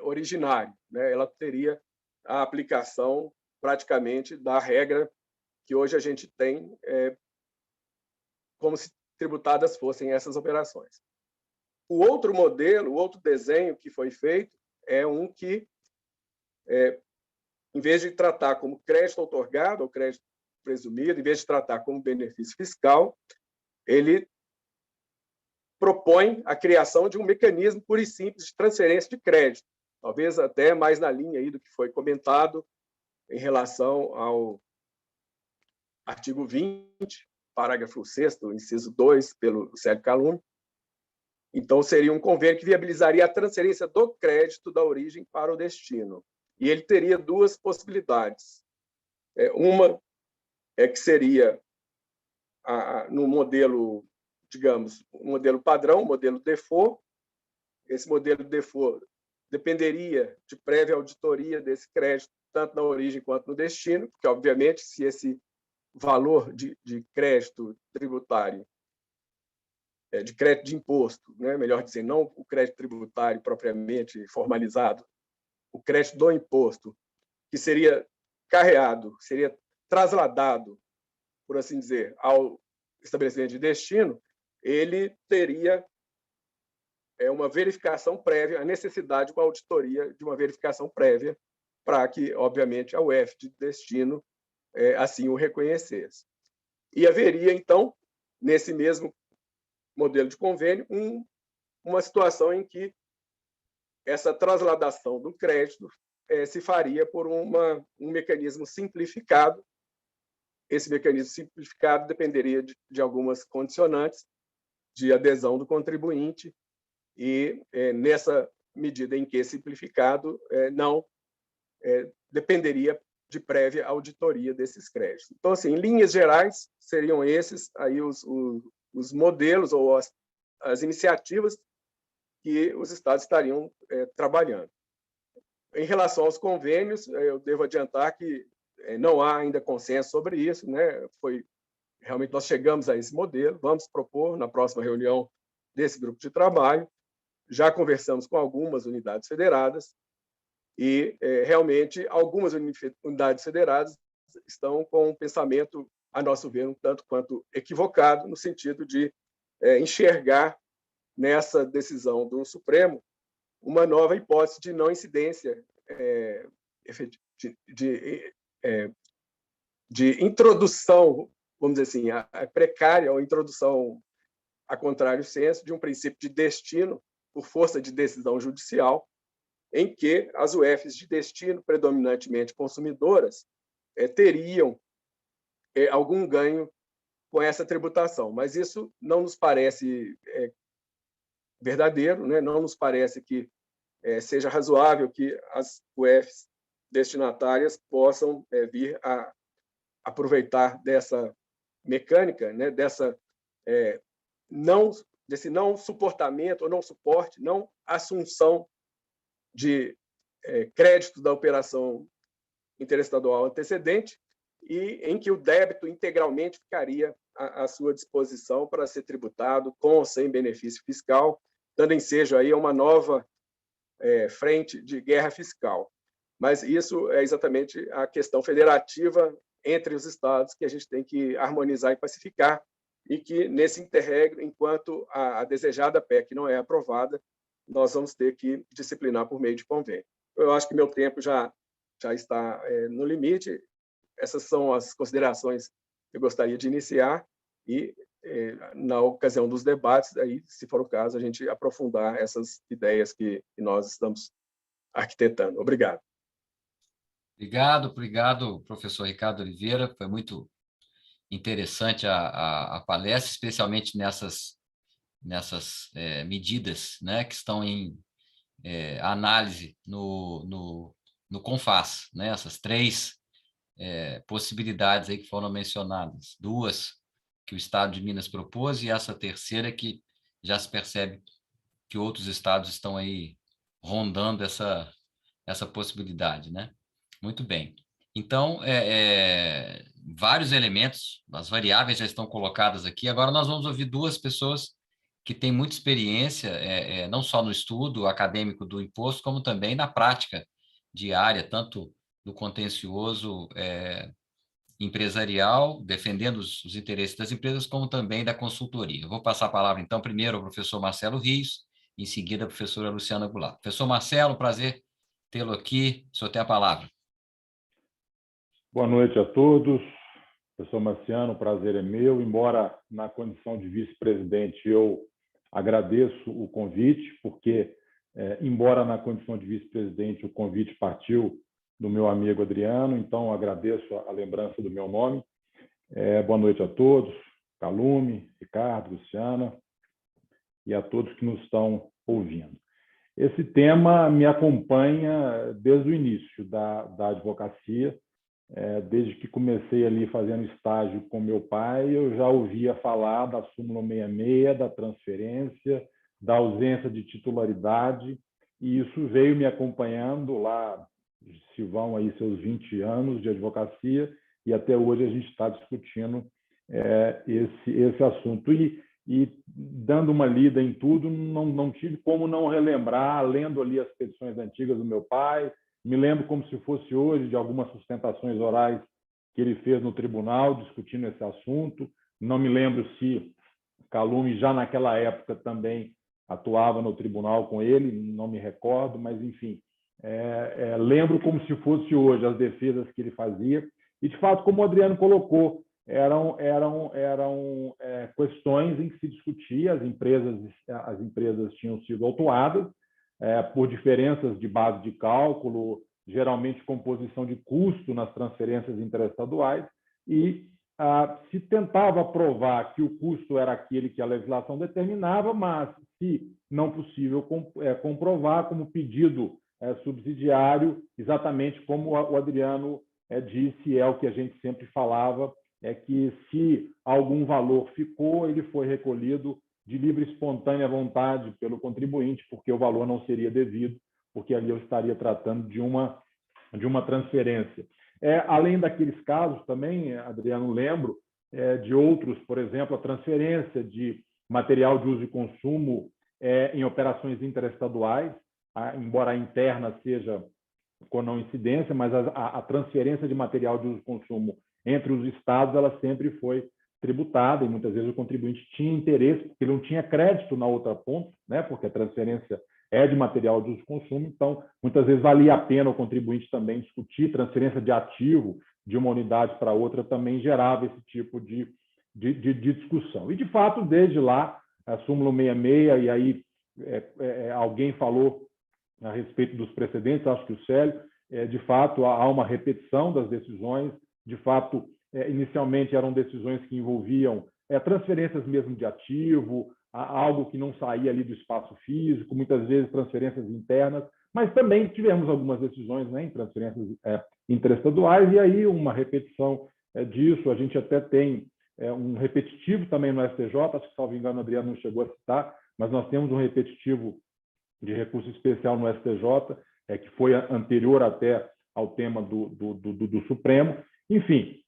D: originário, né? Ela teria a aplicação praticamente da regra que hoje a gente tem, como se tributadas fossem essas operações. O outro modelo, o outro desenho que foi feito é um que, em vez de tratar como crédito outorgado ou crédito presumido, em vez de tratar como benefício fiscal, ele propõe a criação de um mecanismo puro e simples de transferência de crédito, talvez até mais na linha aí do que foi comentado em relação ao artigo 20, parágrafo 6º, inciso 2, pelo Célio Calume. Então, seria um convênio que viabilizaria a transferência do crédito da origem para o destino. E ele teria 2 possibilidades. Uma é que seria no modelo, digamos, um modelo padrão, um modelo default. Esse modelo default dependeria de prévia auditoria desse crédito, tanto na origem quanto no destino, porque, obviamente, se esse valor de crédito tributário, de crédito de imposto, né, melhor dizendo, não o crédito tributário propriamente formalizado, o crédito do imposto, que seria carreado, seria trasladado, por assim dizer, ao estabelecimento de destino, ele teria uma verificação prévia, a necessidade de uma auditoria, de uma verificação prévia, para que, obviamente, a UF de destino assim o reconhecesse. E haveria, então, nesse mesmo modelo de convênio, uma situação em que essa trasladação do crédito se faria por um mecanismo simplificado. Esse mecanismo simplificado dependeria de algumas condicionantes de adesão do contribuinte e, nessa medida em que simplificado, não dependeria de prévia auditoria desses créditos. Então, assim, em linhas gerais, seriam esses aí os modelos ou as iniciativas que os estados estariam trabalhando. Em relação aos convênios, eu devo adiantar que não há ainda consenso sobre isso, né? Realmente nós chegamos a esse modelo, vamos propor na próxima reunião desse grupo de trabalho. Já conversamos com algumas unidades federadas e, realmente, algumas unidades federadas estão com um pensamento, a nosso ver, um tanto quanto equivocado, no sentido de enxergar nessa decisão do Supremo uma nova hipótese de não incidência, de introdução, vamos dizer assim, a precária ou introdução a contrário senso de um princípio de destino por força de decisão judicial, em que as UFs de destino, predominantemente consumidoras, teriam algum ganho com essa tributação. Mas isso não nos parece verdadeiro, né? Não nos parece que seja razoável que as UFs destinatárias possam vir a aproveitar dessa mecânica, né? Desse não suportamento, ou não suporte, não assunção de crédito da operação interestadual antecedente, e em que o débito integralmente ficaria à sua disposição para ser tributado com ou sem benefício fiscal, dando ensejo aí a uma nova frente de guerra fiscal. Mas isso é exatamente a questão federativa entre os estados que a gente tem que harmonizar e pacificar, e que, nesse interregno, enquanto a desejada PEC não é aprovada, nós vamos ter que disciplinar por meio de convênio. Eu acho que meu tempo já está no limite. Essas são as considerações que eu gostaria de iniciar, e, na ocasião dos debates, aí, se for o caso, a gente aprofundar essas ideias que nós estamos arquitetando. Obrigado.
A: Obrigado, professor Ricardo Oliveira. Foi muito interessante a palestra, especialmente nessas medidas, né, que estão em análise no CONFAS, né, essas três possibilidades aí que foram mencionadas, duas que o Estado de Minas propôs e essa terceira que já se percebe que outros estados estão aí rondando essa possibilidade, né? Muito bem. Então, vários elementos, as variáveis já estão colocadas aqui. Agora nós vamos ouvir duas pessoas que têm muita experiência, não só no estudo acadêmico do imposto, como também na prática diária, tanto do contencioso empresarial, defendendo os interesses das empresas, como também da consultoria. Eu vou passar a palavra, então, primeiro ao professor Marcelo Rios, em seguida a professora Luciana Goulart. Professor Marcelo, prazer tê-lo aqui. O senhor tem a palavra.
E: Boa noite a todos. Professor Marciano, o prazer é meu. Embora na condição de vice-presidente eu agradeço o convite, porque, embora na condição de vice-presidente o convite partiu do meu amigo Adriano, então agradeço a lembrança do meu nome. Boa noite a todos, Calume, Ricardo, Luciana, e a todos que nos estão ouvindo. Esse tema me acompanha desde o início da advocacia. Desde que comecei ali fazendo estágio com meu pai, eu já ouvia falar da súmula 66, da transferência, da ausência de titularidade, e isso veio me acompanhando lá, se vão aí seus 20 anos de advocacia, e até hoje a gente está discutindo esse assunto. E dando uma lida em tudo, não tive como não relembrar, lendo ali as petições antigas do meu pai. Me lembro como se fosse hoje de algumas sustentações orais que ele fez no tribunal discutindo esse assunto. Não me lembro se Calume já naquela época também atuava no tribunal com ele, não me recordo, mas enfim, lembro como se fosse hoje as defesas que ele fazia. E de fato, como o Adriano colocou, eram questões em que se discutia, as empresas tinham sido autuadas por diferenças de base de cálculo, geralmente composição de custo nas transferências interestaduais, e se tentava provar que o custo era aquele que a legislação determinava, mas, se não possível comprovar, como pedido subsidiário, exatamente como o Adriano disse, é o que a gente sempre falava, é que se algum valor ficou, ele foi recolhido de livre e espontânea vontade pelo contribuinte, porque o valor não seria devido, porque ali eu estaria tratando de uma transferência. Além daqueles casos também, Adriano, lembro de outros, por exemplo, a transferência de material de uso e consumo em operações interestaduais, embora a interna seja com não incidência, mas a transferência de material de uso e consumo entre os estados, ela sempre foi tributada, e muitas vezes o contribuinte tinha interesse, porque ele não tinha crédito na outra ponta, né? Porque a transferência é de material de uso e consumo, então muitas vezes valia a pena o contribuinte também discutir. Transferência de ativo de uma unidade para outra também gerava esse tipo de discussão. E, de fato, desde lá, a súmula 66, e aí alguém falou a respeito dos precedentes, acho que o Célio, de fato, há uma repetição das decisões, de fato, inicialmente eram decisões que envolviam transferências mesmo de ativo, algo que não saía ali do espaço físico, muitas vezes transferências internas, mas também tivemos algumas decisões, né, em transferências interestaduais, e aí uma repetição disso. A gente até tem um repetitivo também no STJ, acho que, salvo engano, o Adriano não chegou a citar, mas nós temos um repetitivo de recurso especial no STJ, que foi anterior até ao tema do Supremo. Enfim,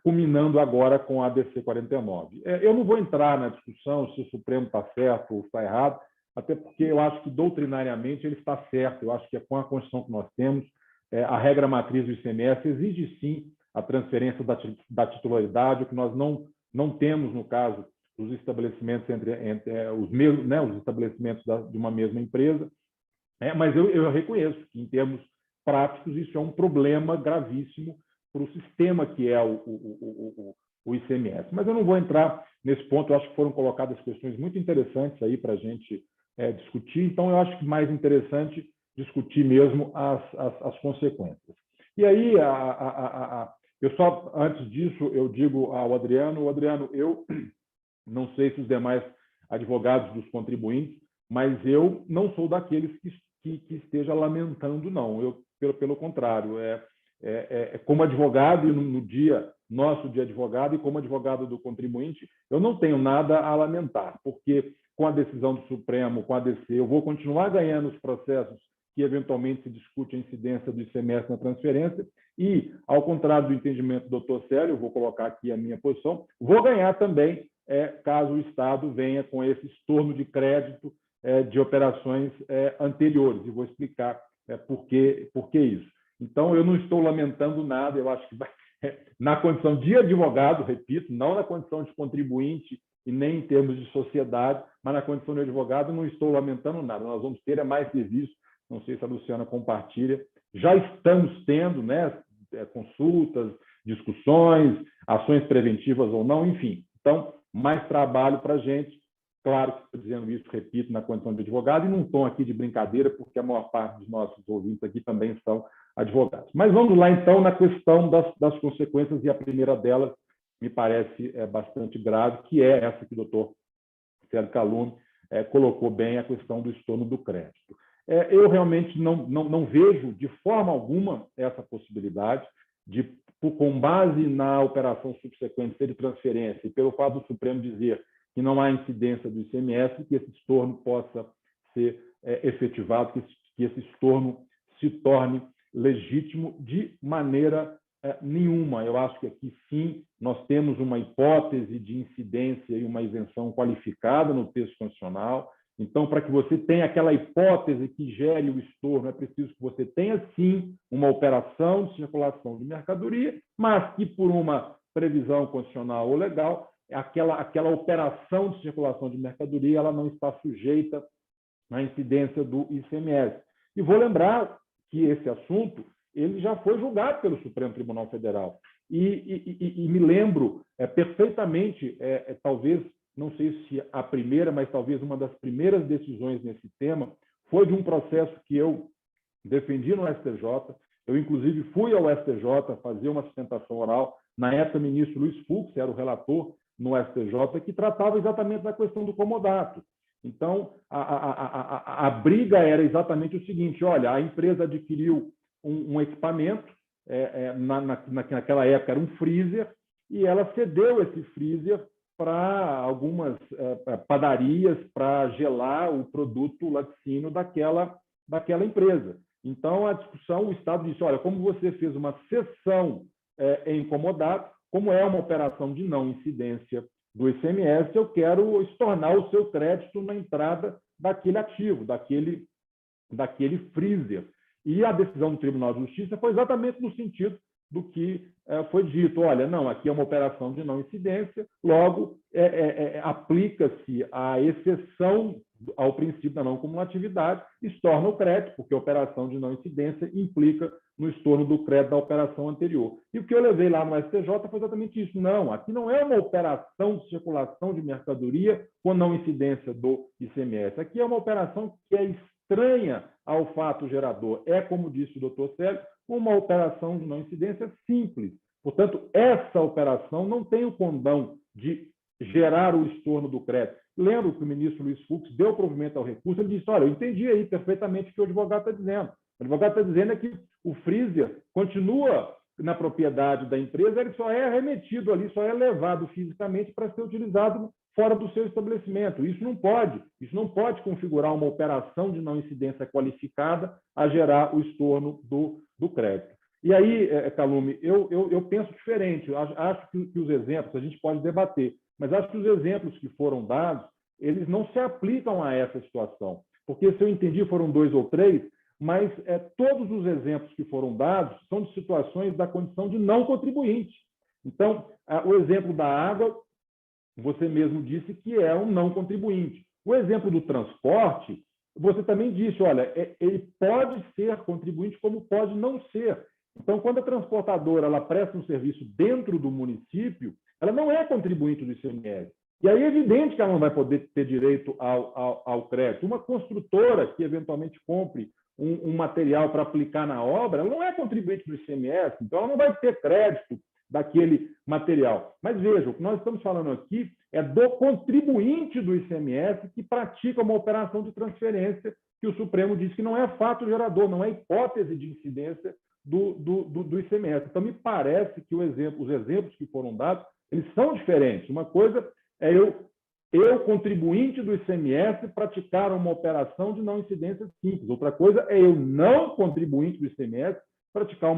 E: culminando agora com a ADC 49. Eu não vou entrar na discussão se o Supremo está certo ou está errado, até porque eu acho que doutrinariamente ele está certo. Eu acho que com a Constituição que nós temos, a regra matriz do ICMS exige sim a transferência da titularidade, o que nós não temos no caso dos estabelecimentos entre os mesmos, né, os estabelecimentos de uma mesma empresa. Mas eu reconheço que, em termos práticos, isso é um problema gravíssimo para o sistema que é o ICMS. Mas eu não vou entrar nesse ponto. Eu acho que foram colocadas questões muito interessantes aí para a gente discutir. Então, eu acho que mais interessante discutir mesmo as consequências. E aí, eu só, antes disso, eu digo ao Adriano, eu não sei se os demais advogados dos contribuintes, mas eu não sou daqueles que esteja lamentando, não. Eu, pelo contrário, como advogado, e no dia nosso de advogado, e como advogado do contribuinte, eu não tenho nada a lamentar, porque com a decisão do Supremo, com a ADC, eu vou continuar ganhando os processos que eventualmente se discute a incidência do ICMS na transferência, e, ao contrário do entendimento do Dr. Célio, eu vou colocar aqui a minha posição, vou ganhar também caso o Estado venha com esse estorno de crédito de operações anteriores, e vou explicar por que isso. Então, eu não estou lamentando nada. Eu acho que na condição de advogado, repito, não na condição de contribuinte e nem em termos de sociedade, mas na condição de advogado, não estou lamentando nada. Nós vamos ter mais serviço, não sei se a Luciana compartilha, já estamos tendo, né, consultas, discussões, ações preventivas ou não, enfim. Então, mais trabalho para a gente. Claro que estou dizendo isso, repito, na condição de advogado, e num tom aqui de brincadeira, porque a maior parte dos nossos ouvintes aqui também são advogados. Mas vamos lá, então, na questão das consequências, e a primeira delas me parece bastante grave, que é essa que o doutor Célio Calume colocou bem, a questão do estorno do crédito. Eu realmente não vejo, de forma alguma, essa possibilidade de, com base na operação subsequente ser de transferência, e pelo fato do Supremo dizer que não há incidência do ICMS, que esse estorno possa ser efetivado, que esse estorno se torne legítimo de maneira nenhuma. Eu acho que aqui, sim, nós temos uma hipótese de incidência e uma isenção qualificada no texto constitucional. Então, para que você tenha aquela hipótese que gere o estorno, é preciso que você tenha, sim, uma operação de circulação de mercadoria, mas que, por uma previsão constitucional ou legal, aquela operação de circulação de mercadoria ela não está sujeita à incidência do ICMS. E vou lembrar que esse assunto ele já foi julgado pelo Supremo Tribunal Federal. E me lembro perfeitamente, talvez, não sei se a primeira, mas talvez uma das primeiras decisões nesse tema, foi de um processo que eu defendi no STJ. Eu, inclusive, fui ao STJ fazer uma sustentação oral. Na época, o ministro Luiz Fux era o relator no STJ, que tratava exatamente da questão do comodato. Então, a briga era exatamente o seguinte: olha, a empresa adquiriu um equipamento, naquela época era um freezer, e ela cedeu esse freezer para algumas padarias para gelar o produto laticínio daquela empresa. Então, a discussão, o Estado disse, olha, como você fez uma cessão em comodato, como é uma operação de não incidência do ICMS, eu quero estornar o seu crédito na entrada daquele ativo, daquele freezer. E a decisão do Tribunal de Justiça foi exatamente no sentido do que foi dito. Olha, não, aqui é uma operação de não incidência, logo aplica-se a exceção ao princípio da não cumulatividade, estorna o crédito, porque a operação de não incidência implica no estorno do crédito da operação anterior. E o que eu levei lá no STJ foi exatamente isso. Não, aqui não é uma operação de circulação de mercadoria com não incidência do ICMS. Aqui é uma operação que é estranha ao fato gerador. É, como disse o doutor Célio, uma operação de não incidência simples, Portanto, essa operação não tem o condão de gerar o estorno do crédito. Lembro que o ministro Luiz Fux deu provimento ao recurso, ele disse, olha, eu entendi aí perfeitamente o que o advogado está dizendo. O advogado está dizendo é que o freezer continua na propriedade da empresa, ele só é remetido ali, só é levado fisicamente para ser utilizado fora do seu estabelecimento. Isso não pode configurar uma operação de não incidência qualificada a gerar o estorno do crédito. E aí, Calume, eu penso diferente. Acho que os exemplos, a gente pode debater, mas acho que os exemplos que foram dados, eles não se aplicam a essa situação. Porque, se eu entendi, foram 2 ou 3, mas todos os exemplos que foram dados são de situações da condição de não contribuinte. Então, o exemplo da água, você mesmo disse que é um não contribuinte. O exemplo do transporte, você também disse, olha, ele pode ser contribuinte como pode não ser. Então, quando a transportadora ela presta um serviço dentro do município, ela não é contribuinte do ICMS. E aí é evidente que ela não vai poder ter direito ao crédito. Uma construtora que eventualmente compre um material para aplicar na obra, ela não é contribuinte do ICMS, então ela não vai ter crédito daquele material. Mas veja, o que nós estamos falando aqui é do contribuinte do ICMS que pratica uma operação de transferência que o Supremo diz que não é fato gerador, não é hipótese de incidência do ICMS. Então, me parece que os exemplos que foram dados, eles são diferentes. Uma coisa é eu, contribuinte do ICMS, praticar uma operação de não incidência simples. Outra coisa é eu, não contribuinte do ICMS, praticar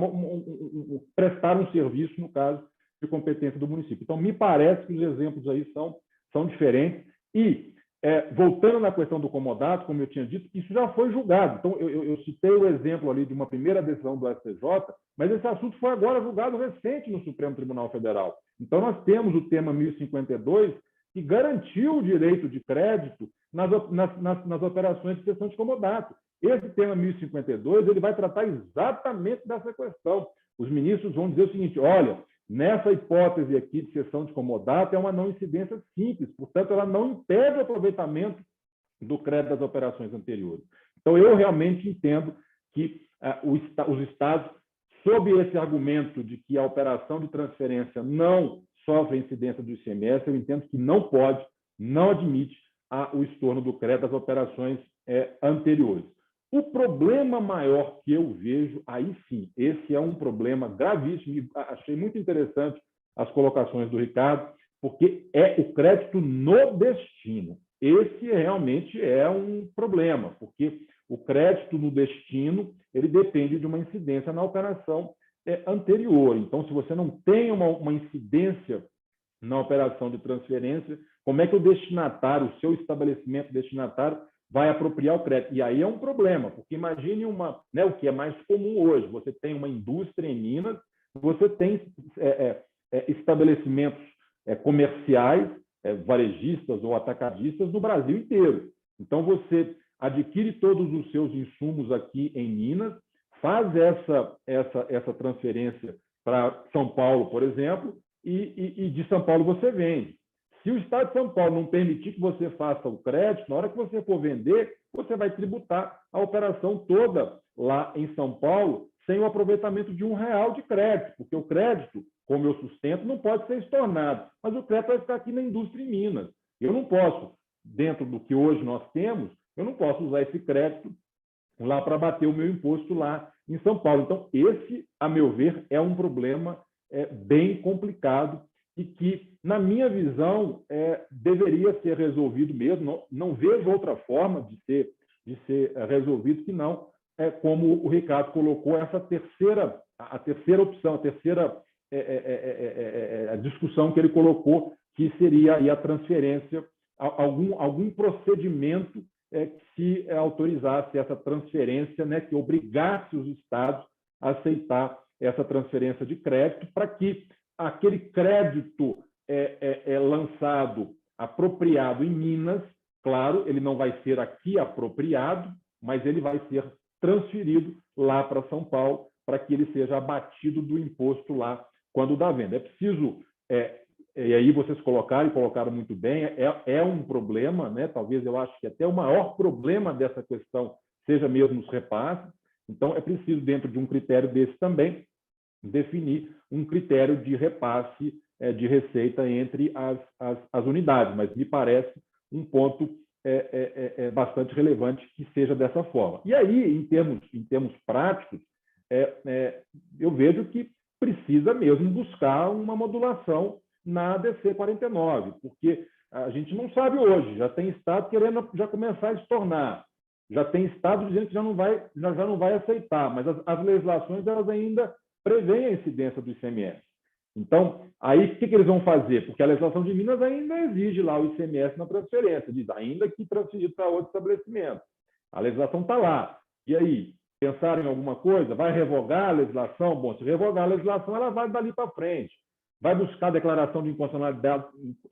E: prestar um serviço, no caso de competência do município. Então, me parece que os exemplos aí são diferentes. E, voltando na questão do comodato, como eu tinha dito, isso já foi julgado. Então, eu citei o exemplo ali de uma primeira decisão do STJ, mas esse assunto foi agora julgado recente no Supremo Tribunal Federal. Então, nós temos o tema 1052, que garantiu o direito de crédito nas operações de cessão de comodato. Esse tema 1052 ele vai tratar exatamente dessa questão. Os ministros vão dizer o seguinte, olha, nessa hipótese aqui de cessão de comodato é uma não incidência simples, portanto, ela não impede o aproveitamento do crédito das operações anteriores. Então, eu realmente entendo que os estados, sob esse argumento de que a operação de transferência não sofre incidência do ICMS, eu entendo que não admite o estorno do crédito das operações anteriores. O problema maior que eu vejo, aí sim, esse é um problema gravíssimo, e achei muito interessante as colocações do Ricardo, porque é o crédito no destino. Esse realmente é um problema, porque o crédito no destino ele depende de uma incidência na operação anterior. Então, se você não tem uma incidência na operação de transferência, como é que o destinatário, o seu estabelecimento destinatário, vai apropriar o crédito? E aí é um problema, porque imagine o que é mais comum hoje. Você tem uma indústria em Minas, você tem estabelecimentos comerciais, varejistas ou atacadistas no Brasil inteiro. Então, você adquire todos os seus insumos aqui em Minas, faz essa transferência para São Paulo, por exemplo, e de São Paulo você vende. Se o Estado de São Paulo não permitir que você faça o crédito, na hora que você for vender, você vai tributar a operação toda lá em São Paulo sem o aproveitamento de R$1 de crédito, porque o crédito, como eu sustento, não pode ser estornado, mas o crédito vai ficar aqui na indústria em Minas. Eu não posso, dentro do que hoje nós temos, eu não posso usar esse crédito lá para bater o meu imposto lá em São Paulo. Então, esse, a meu ver, é um problema bem complicado e que, na minha visão, deveria ser resolvido mesmo. Não vejo outra forma de ser resolvido que não, como o Ricardo colocou, a terceira opção, a terceira a discussão que ele colocou, que seria aí a transferência, algum procedimento que se autorizasse essa transferência, né, que obrigasse os estados a aceitar essa transferência de crédito para que aquele crédito lançado, apropriado em Minas, claro, ele não vai ser aqui apropriado, mas ele vai ser transferido lá para São Paulo, para que ele seja abatido do imposto lá quando da venda. É preciso, e aí vocês colocaram muito bem, é um problema, né? Talvez eu acho que até o maior problema dessa questão seja mesmo os repasses. Então, é preciso, dentro de um critério desse também, definir um critério de repasse de receita entre as unidades, mas me parece um ponto bastante relevante que seja dessa forma. E aí, em termos práticos, eu vejo que precisa mesmo buscar uma modulação na ADC 49, porque a gente não sabe hoje, já tem Estado querendo já começar a estornar, já tem Estado dizendo que já não vai aceitar, mas as legislações elas ainda prevêem a incidência do ICMS. Então, aí o que eles vão fazer? Porque a legislação de Minas ainda exige lá o ICMS na transferência, diz ainda que transferido para outro estabelecimento. A legislação está lá. E aí, pensaram em alguma coisa? Vai revogar a legislação? Bom, se revogar a legislação, ela vai dali para frente. Vai buscar a declaração de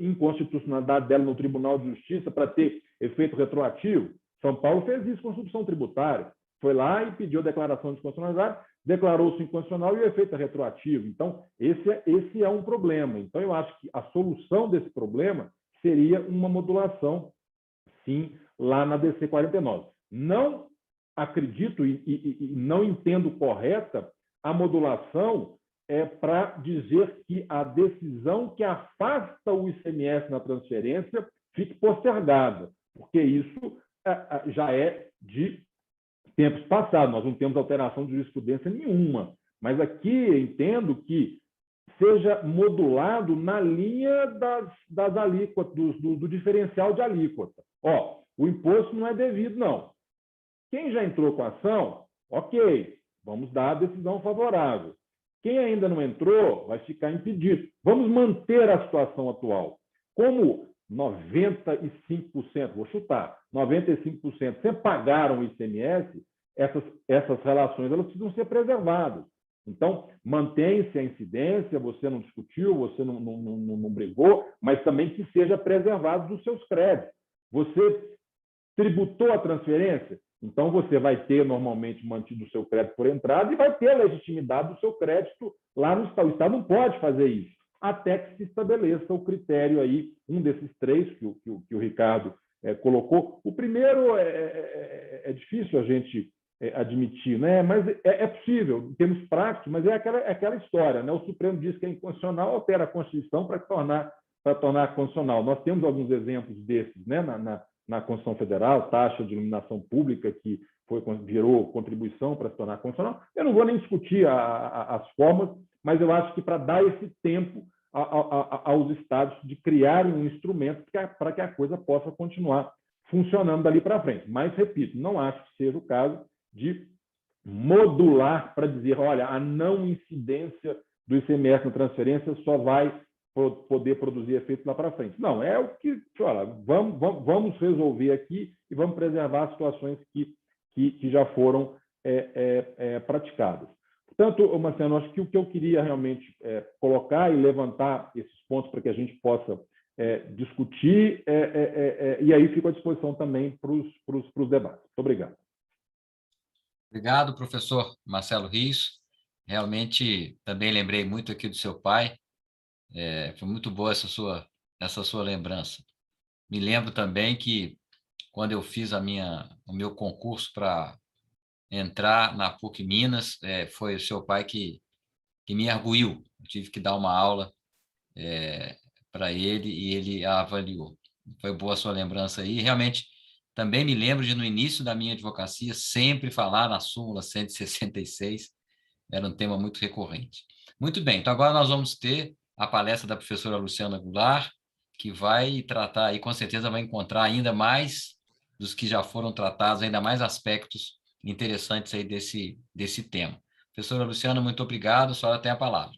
E: inconstitucionalidade dela no Tribunal de Justiça para ter efeito retroativo? São Paulo fez isso com a substituição tributária. Foi lá e pediu a declaração de inconstitucionalidade, declarou-se inconstitucional e o efeito é retroativo. Então, esse é um problema. Então, eu acho que a solução desse problema seria uma modulação, sim, lá na DC 49. Não acredito e não entendo correta a modulação para dizer que a decisão que afasta o ICMS na transferência fique postergada, porque isso já é de tempos passados, nós não temos alteração de jurisprudência nenhuma, mas aqui entendo que seja modulado na linha das alíquotas, do diferencial de alíquota. O imposto não é devido, não. Quem já entrou com a ação, ok, vamos dar a decisão favorável. Quem ainda não entrou, vai ficar impedido. Vamos manter a situação atual. Como 95%, vou chutar, 95% sempre pagaram o ICMS, essas relações elas precisam ser preservadas. Então, mantém-se a incidência, você não discutiu, você não brigou, mas também que seja preservado dos seus créditos. Você tributou a transferência, então você vai ter normalmente mantido o seu crédito por entrada e vai ter a legitimidade do seu crédito lá no Estado. O Estado não pode fazer isso, até que se estabeleça o critério aí, um desses três que o Ricardo colocou. O primeiro é difícil a gente admitir, né? Mas é possível, em termos práticos, mas é aquela história, né? O Supremo diz que é inconstitucional, altera a Constituição para tornar constitucional. Nós temos alguns exemplos desses, né? Na Constituição Federal, taxa de iluminação pública, que virou contribuição para se tornar constitucional. Eu não vou nem discutir as formas, mas eu acho que para dar esse tempo aos estados de criarem um instrumento para que a coisa possa continuar funcionando dali para frente. Mas, repito, não acho que seja o caso de modular para dizer, olha, a não incidência do ICMS na transferência só vai poder produzir efeitos lá para frente. Não, é o que, olha, vamos resolver aqui e vamos preservar as situações que já foram praticadas. Portanto, Marciano, acho que o que eu queria realmente colocar e levantar esses pontos para que a gente possa discutir, e aí fico à disposição também para os debates. Muito obrigado.
A: Obrigado, professor Marcelo Rios. Realmente, também lembrei muito aqui do seu pai. Foi muito boa essa sua lembrança. Me lembro também que, quando eu fiz o meu concurso para entrar na PUC Minas, foi o seu pai que me arguiu. Eu tive que dar uma aula para ele e ele a avaliou. Foi boa a sua lembrança aí. Realmente, também me lembro de, no início da minha advocacia, sempre falar na súmula 166, era um tema muito recorrente. Muito bem, então agora nós vamos ter a palestra da professora Luciana Goulart, que vai tratar, e com certeza vai encontrar ainda mais dos que já foram tratados, ainda mais aspectos interessantes aí desse tema. Professora Luciana, muito obrigado, a senhora tem a palavra.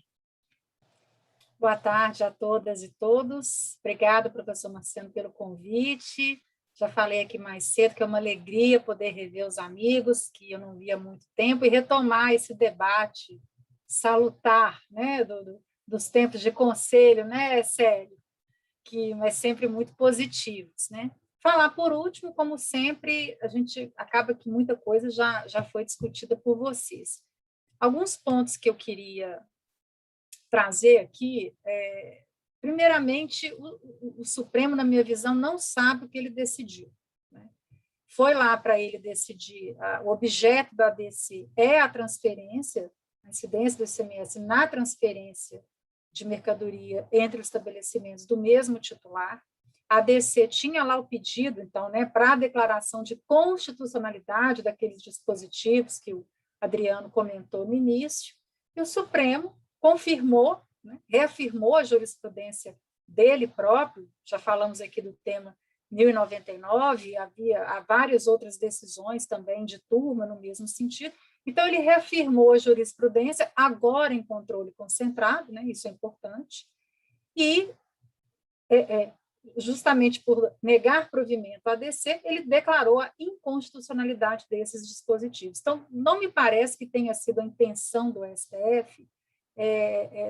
F: Boa tarde a todas e todos. Obrigado, professor Marciano, pelo convite. Já falei aqui mais cedo que é uma alegria poder rever os amigos que eu não via há muito tempo e retomar esse debate salutar, né, dos tempos de conselho, né, Célio, mas sempre muito positivos, né? Falar por último, como sempre, a gente acaba que muita coisa já foi discutida por vocês. Alguns pontos que eu queria trazer aqui, primeiramente, o Supremo, na minha visão, não sabe o que ele decidiu, né? Foi lá para ele decidir, o objeto da ADC é a transferência, a incidência do ICMS na transferência de mercadoria entre os estabelecimentos do mesmo titular. A ADC tinha lá o pedido, então, né, para a declaração de constitucionalidade daqueles dispositivos que o Adriano comentou no início, e o Supremo confirmou, né, reafirmou a jurisprudência dele próprio. Já falamos aqui do tema 1099, há várias outras decisões também de turma no mesmo sentido. Então, ele reafirmou a jurisprudência, agora em controle concentrado, né, isso é importante, e justamente por negar provimento à ADC, ele declarou a inconstitucionalidade desses dispositivos. Então, não me parece que tenha sido a intenção do STF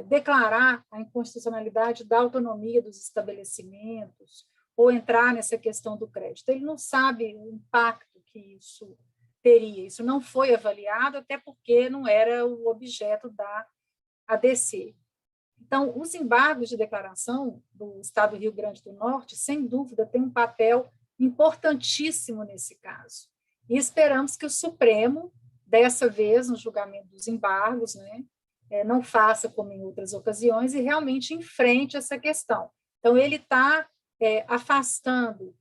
F: declarar a inconstitucionalidade da autonomia dos estabelecimentos ou entrar nessa questão do crédito. Ele não sabe o impacto que isso teria. Isso não foi avaliado, até porque não era o objeto da ADC. Então, os embargos de declaração do Estado do Rio Grande do Norte, sem dúvida, têm um papel importantíssimo nesse caso. E esperamos que o Supremo, dessa vez, no julgamento dos embargos, né, não faça como em outras ocasiões e realmente enfrente essa questão. Então, ele está afastando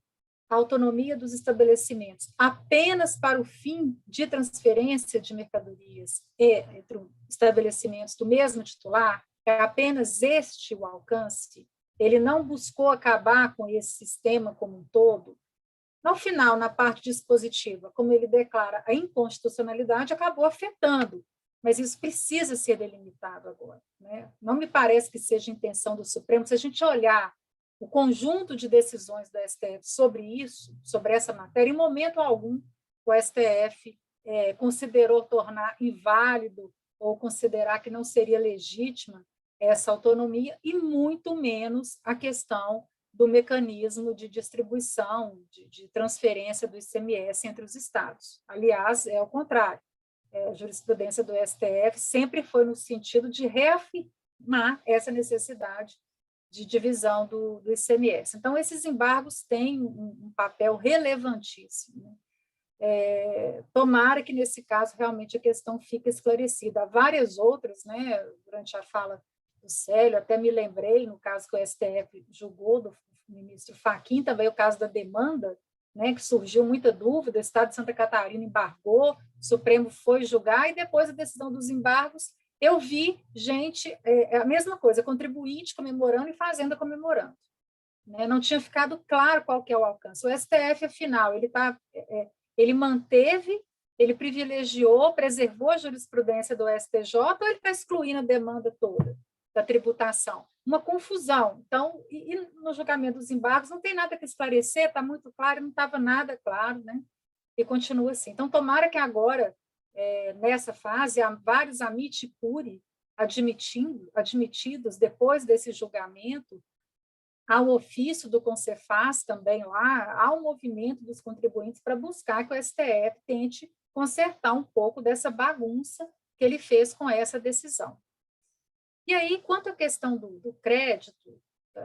F: a autonomia dos estabelecimentos apenas para o fim de transferência de mercadorias entre estabelecimentos do mesmo titular, é apenas este o alcance, ele não buscou acabar com esse sistema como um todo. No final, na parte dispositiva, como ele declara a inconstitucionalidade, acabou afetando, mas isso precisa ser delimitado agora, né? Não me parece que seja a intenção do Supremo. Se a gente olhar o conjunto de decisões do STF sobre isso, sobre essa matéria, em momento algum o STF considerou tornar inválido ou considerar que não seria legítima essa autonomia, e muito menos a questão do mecanismo de distribuição, de transferência do ICMS entre os estados. Aliás, é o contrário. A jurisprudência do STF sempre foi no sentido de reafirmar essa necessidade de divisão do ICMS. Então, esses embargos têm um papel relevantíssimo. Tomara que, nesse caso, realmente a questão fique esclarecida. Há várias outras, né, durante a fala do Célio, até me lembrei, no caso que o STF julgou, do ministro Fachin, também o caso da demanda, né, que surgiu muita dúvida, o Estado de Santa Catarina embargou, o Supremo foi julgar, e depois da decisão dos embargos, eu vi gente, a mesma coisa, contribuinte comemorando e fazenda comemorando. Né? Não tinha ficado claro qual que é o alcance. O STF, afinal, ele manteve, ele privilegiou, preservou a jurisprudência do STJ, ou ele está excluindo a demanda toda da tributação? Uma confusão. Então, e no julgamento dos embargos não tem nada que esclarecer, está muito claro, não estava nada claro, né? E continua assim. Então, tomara que agora, nessa fase, há vários amici curiae admitidos depois desse julgamento, há o ofício do Concefaz também lá, há um movimento dos contribuintes para buscar que o STF tente consertar um pouco dessa bagunça que ele fez com essa decisão. E aí, quanto à questão do crédito,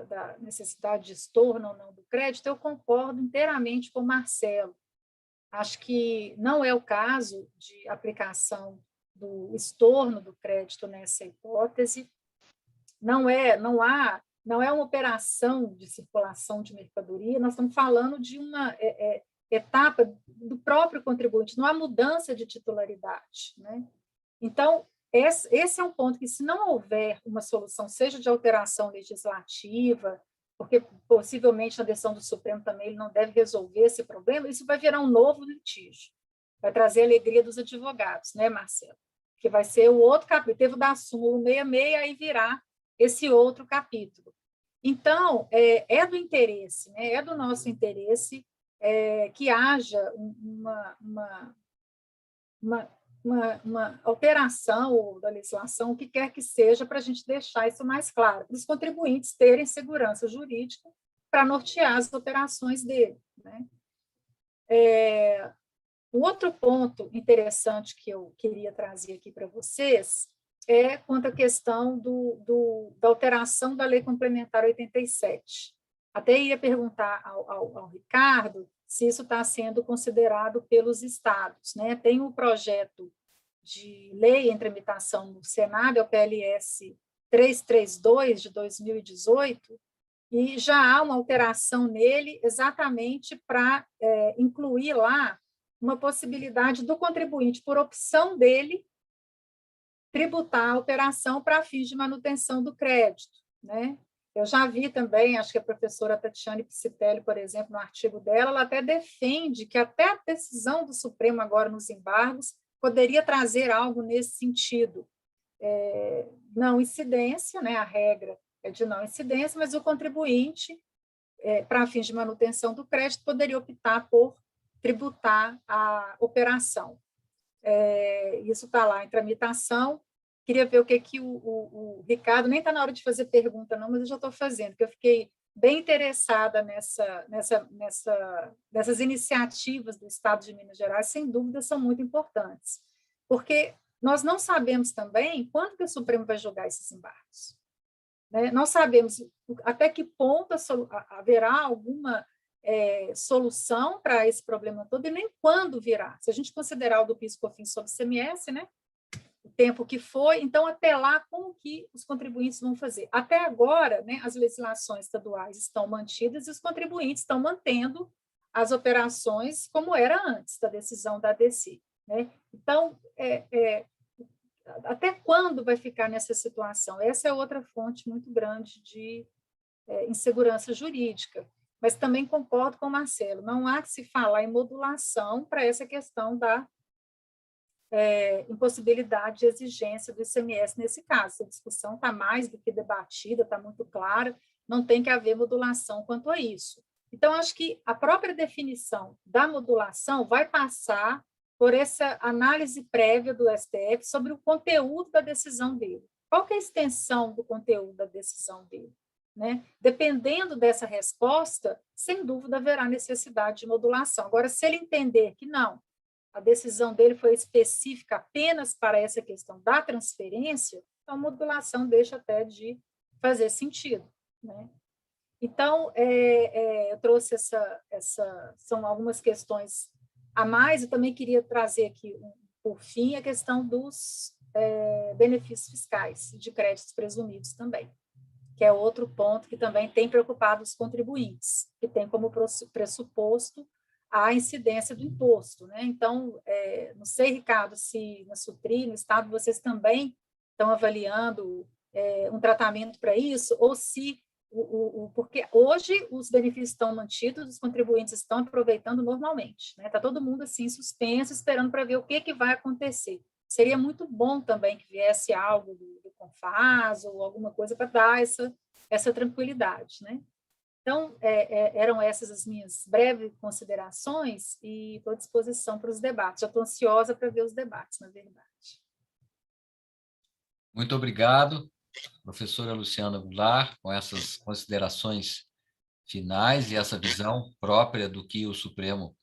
F: da necessidade de estorno ou não do crédito, eu concordo inteiramente com o Marcelo. Acho que não é o caso de aplicação do estorno do crédito nessa hipótese. Não é uma operação de circulação de mercadoria, nós estamos falando de uma etapa do próprio contribuinte, não há mudança de titularidade, né? Então, esse é um ponto que, se não houver uma solução, seja de alteração legislativa, porque possivelmente na decisão do Supremo também ele não deve resolver esse problema, isso vai virar um novo litígio, vai trazer a alegria dos advogados, né, Marcelo? Que vai ser o outro capítulo, teve o da súmula 66, aí virá esse outro capítulo. Então, é do interesse, né, é do nosso interesse que haja uma alteração da legislação, o que quer que seja, para a gente deixar isso mais claro, para os contribuintes terem segurança jurídica para nortear as operações dele, né? Um outro ponto interessante que eu queria trazer aqui para vocês é quanto à questão da alteração da Lei Complementar 87. Até ia perguntar ao Ricardo se isso está sendo considerado pelos estados, né? Tem um projeto de lei em tramitação no Senado, é o PLS 332, de 2018, e já há uma alteração nele exatamente para incluir lá uma possibilidade do contribuinte, por opção dele, tributar a operação para fins de manutenção do crédito, né? Eu já vi também, acho que a professora Tatiane Piscitelli, por exemplo, no artigo dela, ela até defende que até a decisão do Supremo agora nos embargos poderia trazer algo nesse sentido. Não incidência, né? A regra é de não incidência, mas o contribuinte, para fins de manutenção do crédito, poderia optar por tributar a operação. Isso está lá em tramitação. Queria ver o que o Ricardo, nem está na hora de fazer pergunta, não, mas eu já estou fazendo, porque eu fiquei bem interessada nessas iniciativas do Estado de Minas Gerais, sem dúvida são muito importantes, porque nós não sabemos também quando que o Supremo vai julgar esses embargos, né? Não sabemos até que ponto haverá alguma solução para esse problema todo, e nem quando virá. Se a gente considerar o do PIS/COFINS sobre CMS, né, o tempo que foi, então, até lá, como que os contribuintes vão fazer? Até agora, né, as legislações estaduais estão mantidas e os contribuintes estão mantendo as operações como era antes da decisão da ADC, né? Então, até quando vai ficar nessa situação? Essa é outra fonte muito grande de insegurança jurídica. Mas também concordo com o Marcelo, não há que se falar em modulação para essa questão da impossibilidade de exigência do ICMS nesse caso. A discussão está mais do que debatida, está muito clara, não tem que haver modulação quanto a isso. Então, acho que a própria definição da modulação vai passar por essa análise prévia do STF sobre o conteúdo da decisão dele. Qual que é a extensão do conteúdo da decisão dele? Né? Dependendo dessa resposta, sem dúvida haverá necessidade de modulação. Agora, se ele entender que não, a decisão dele foi específica apenas para essa questão da transferência, então a modulação deixa até de fazer sentido, né? Então, eu trouxe são algumas questões a mais. Eu também queria trazer aqui, por fim, a questão dos benefícios fiscais de créditos presumidos também, que é outro ponto que também tem preocupado os contribuintes, que tem como pressuposto a incidência do imposto, né? Então, não sei, Ricardo, se na Sutri, no Estado, vocês também estão avaliando um tratamento para isso, ou se, porque hoje os benefícios estão mantidos, os contribuintes estão aproveitando normalmente, né? Está todo mundo assim, suspenso, esperando para ver o que vai acontecer. Seria muito bom também que viesse algo do CONFAS ou alguma coisa para dar essa tranquilidade, né? Então, eram essas as minhas breves considerações e estou à disposição para os debates. Já estou ansiosa para ver os debates, na verdade.
A: Muito obrigado, professora Luciana Goulart, com essas considerações finais e essa visão própria do que o Supremo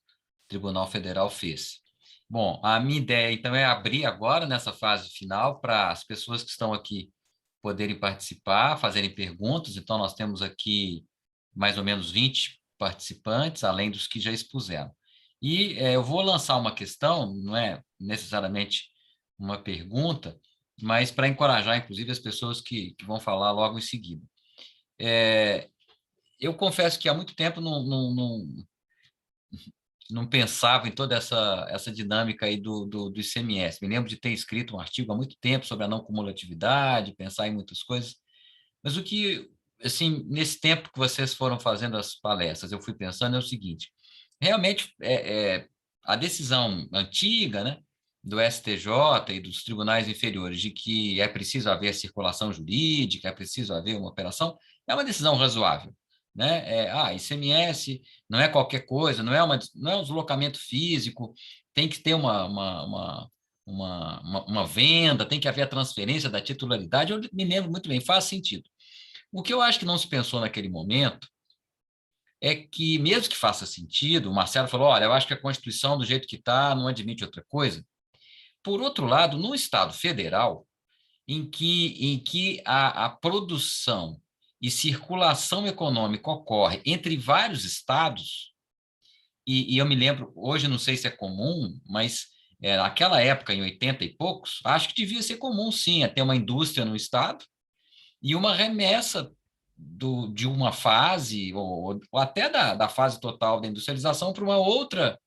A: Tribunal Federal fez. Bom, a minha ideia, então, é abrir agora, nessa fase final, para as pessoas que estão aqui poderem participar, fazerem perguntas. Então, nós temos aqui mais ou menos 20 participantes, além dos que já expuseram. E eu vou lançar uma questão, não é necessariamente uma pergunta, mas para encorajar, inclusive, as pessoas que vão falar logo em seguida. Eu confesso que há muito tempo não pensava em toda essa dinâmica aí do ICMS. Me lembro de ter escrito um artigo há muito tempo sobre a não cumulatividade, pensar em muitas coisas, mas o que, assim, nesse tempo que vocês foram fazendo as palestras, eu fui pensando é o seguinte: realmente a decisão antiga, né, do STJ e dos tribunais inferiores de que é preciso haver circulação jurídica, é preciso haver uma operação, é uma decisão razoável, né? ICMS não é qualquer coisa, não é um deslocamento físico, tem que ter uma venda, tem que haver a transferência da titularidade. Eu me lembro muito bem, faz sentido. O que eu acho que não se pensou naquele momento é que, mesmo que faça sentido, o Marcelo falou, olha, eu acho que a Constituição, do jeito que está, não admite outra coisa. Por outro lado, no Estado federal, em que a produção e circulação econômica ocorre entre vários estados, e eu me lembro, hoje não sei se é comum, mas naquela época, em 80 e poucos, acho que devia ser comum, sim, ter uma indústria no Estado e uma remessa de uma fase, ou até da fase total da industrialização, para uma outra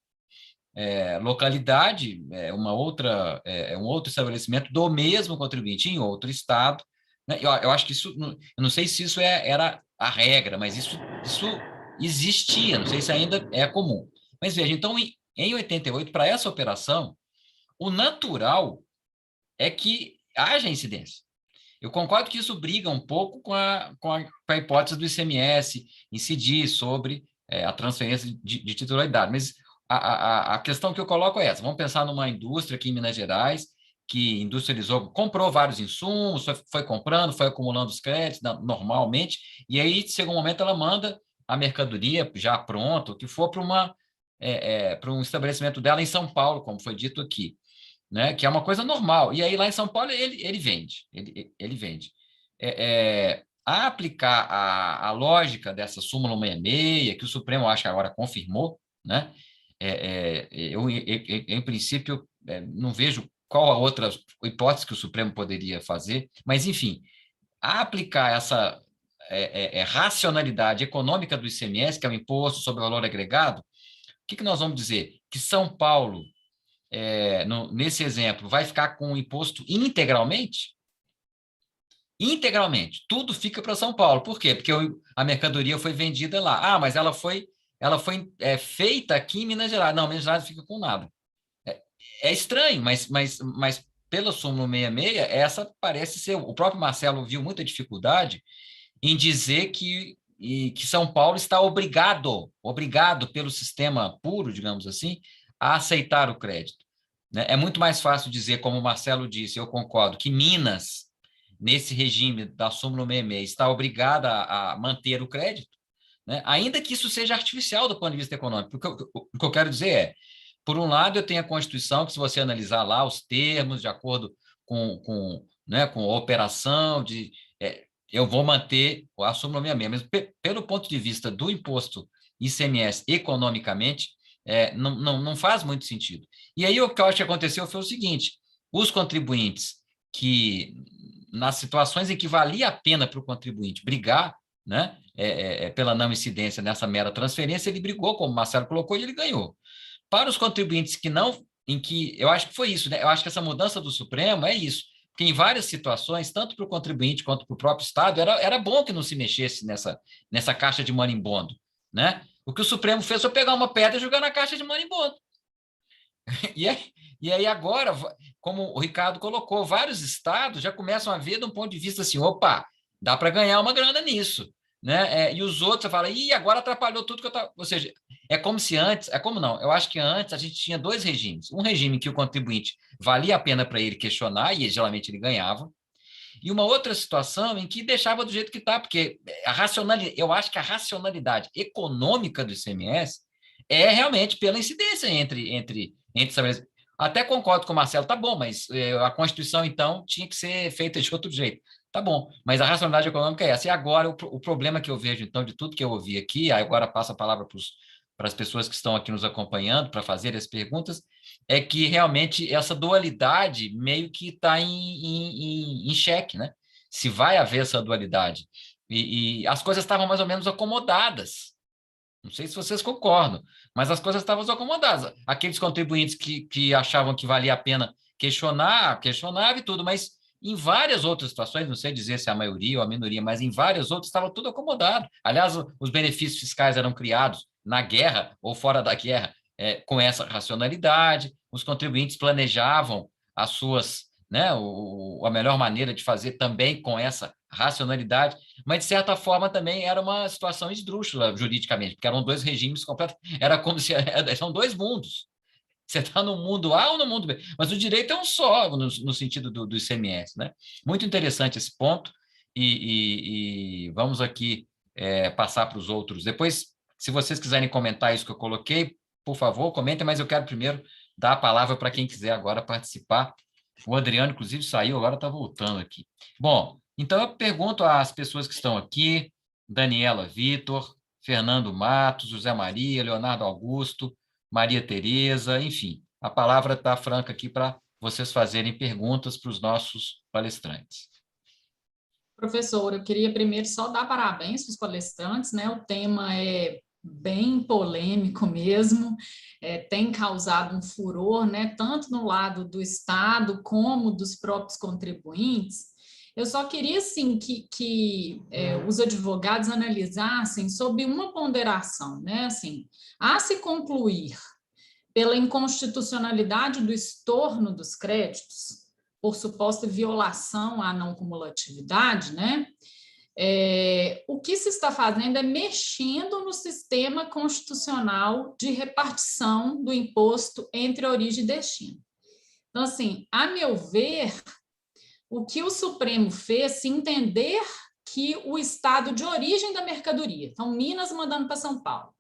A: localidade, um outro estabelecimento do mesmo contribuinte em outro Estado. Né? Eu acho que isso, eu não sei se isso era a regra, mas isso existia, não sei se ainda é comum. Mas veja, então, em 88, para essa operação, o natural é que haja incidência. Eu concordo que isso briga um pouco com a hipótese do ICMS incidir sobre a transferência de titularidade, mas a questão que eu coloco é essa. Vamos pensar numa indústria aqui em Minas Gerais, que industrializou, comprou vários insumos, foi comprando, foi acumulando os créditos normalmente, e aí, chegou um momento, ela manda a mercadoria já pronta, o que for para um estabelecimento dela em São Paulo, como foi dito aqui, né? Que é uma coisa normal. E aí, lá em São Paulo, ele vende. Ele vende. A aplicar a lógica dessa súmula 66, que o Supremo, acho que agora confirmou, né? Eu, em princípio, não vejo qual a outra hipótese que o Supremo poderia fazer, mas, enfim, a aplicar essa racionalidade econômica do ICMS, que é o Imposto sobre o Valor Agregado, o que nós vamos dizer? Que São Paulo, nesse exemplo, vai ficar com o imposto integralmente? Integralmente. Tudo fica para São Paulo. Por quê? Porque a mercadoria foi vendida lá. Mas ela foi feita aqui em Minas Gerais. Não, Minas Gerais não fica com nada. É estranho, mas pela súmula 66, essa parece ser... O próprio Marcelo viu muita dificuldade em dizer que São Paulo está obrigado pelo sistema puro, digamos assim, a aceitar o crédito. Né? É muito mais fácil dizer, como o Marcelo disse, eu concordo, que Minas, nesse regime da súmula 66, está obrigada a manter o crédito, né? Ainda que isso seja artificial do ponto de vista econômico. O que eu quero dizer é, por um lado, eu tenho a Constituição, que se você analisar lá os termos, de acordo com a operação, eu vou manter a súmula 66, mas pelo ponto de vista do imposto ICMS economicamente, não faz muito sentido. E aí o que eu acho que aconteceu foi o seguinte: os contribuintes que, nas situações em que valia a pena para o contribuinte brigar, né, pela não incidência nessa mera transferência, ele brigou, como o Marcelo colocou, e ele ganhou. Para os contribuintes que não, em que, eu acho que foi isso, né? Eu acho que essa mudança do Supremo é isso, porque em várias situações, tanto para o contribuinte quanto para o próprio Estado, era bom que não se mexesse nessa caixa de marimbondo, né? O que o Supremo fez foi pegar uma pedra e jogar na caixa de marimbondo. E aí agora, como o Ricardo colocou, vários estados já começam a ver de um ponto de vista assim, opa, dá para ganhar uma grana nisso. Né? E os outros, você fala, agora atrapalhou tudo que eu estava... Ou seja, é como se antes... eu acho que antes a gente tinha dois regimes. Um regime que o contribuinte valia a pena para ele questionar, e geralmente ele ganhava, e uma outra situação em que deixava do jeito que está, porque eu acho que a racionalidade econômica do ICMS é realmente pela incidência entre até concordo com o Marcelo, tá bom, mas a Constituição, então, tinha que ser feita de outro jeito. Tá bom, mas a racionalidade econômica é essa. E agora, o problema que eu vejo, então, de tudo que eu ouvi aqui, agora passo a palavra para as pessoas que estão aqui nos acompanhando para fazer as perguntas, é que realmente essa dualidade meio que está em xeque, né? Se vai haver essa dualidade. E as coisas estavam mais ou menos acomodadas. Não sei se vocês concordam, mas as coisas estavam acomodadas. Aqueles contribuintes que achavam que valia a pena questionava e tudo, mas em várias outras situações, não sei dizer se a maioria ou a minoria, mas em várias outras estava tudo acomodado. Aliás, os benefícios fiscais eram criados na guerra ou fora da guerra com essa racionalidade, os contribuintes planejavam as suas, né, a melhor maneira de fazer também com essa racionalidade, mas de certa forma também era uma situação esdrúxula juridicamente, porque eram dois regimes completos, era como se são dois mundos. Você está no mundo A ou no mundo B? Mas o direito é um só, no sentido do ICMS, né? Muito interessante esse ponto, e vamos aqui passar para os outros. Depois, se vocês quiserem comentar isso que eu coloquei, por favor, comentem, mas eu quero primeiro dar a palavra para quem quiser agora participar. O Adriano, inclusive, saiu, agora está voltando aqui. Bom, então eu pergunto às pessoas que estão aqui, Daniela Vitor, Fernando Matos, José Maria, Leonardo Augusto, Maria Tereza, enfim, a palavra está franca aqui para vocês fazerem perguntas para os nossos palestrantes.
G: Professor, eu queria primeiro só dar parabéns para os palestrantes, né? O tema é bem polêmico mesmo, tem causado um furor, né? Tanto no lado do Estado como dos próprios contribuintes. Eu só queria, assim, que os advogados analisassem sob uma ponderação, né? Assim, a se concluir pela inconstitucionalidade do estorno dos créditos, por suposta violação à não cumulatividade, né? O que se está fazendo é mexendo no sistema constitucional de repartição do imposto entre origem e destino. Então, assim, a meu ver, o que o Supremo fez, se entender que o estado de origem da mercadoria, então Minas mandando para São Paulo,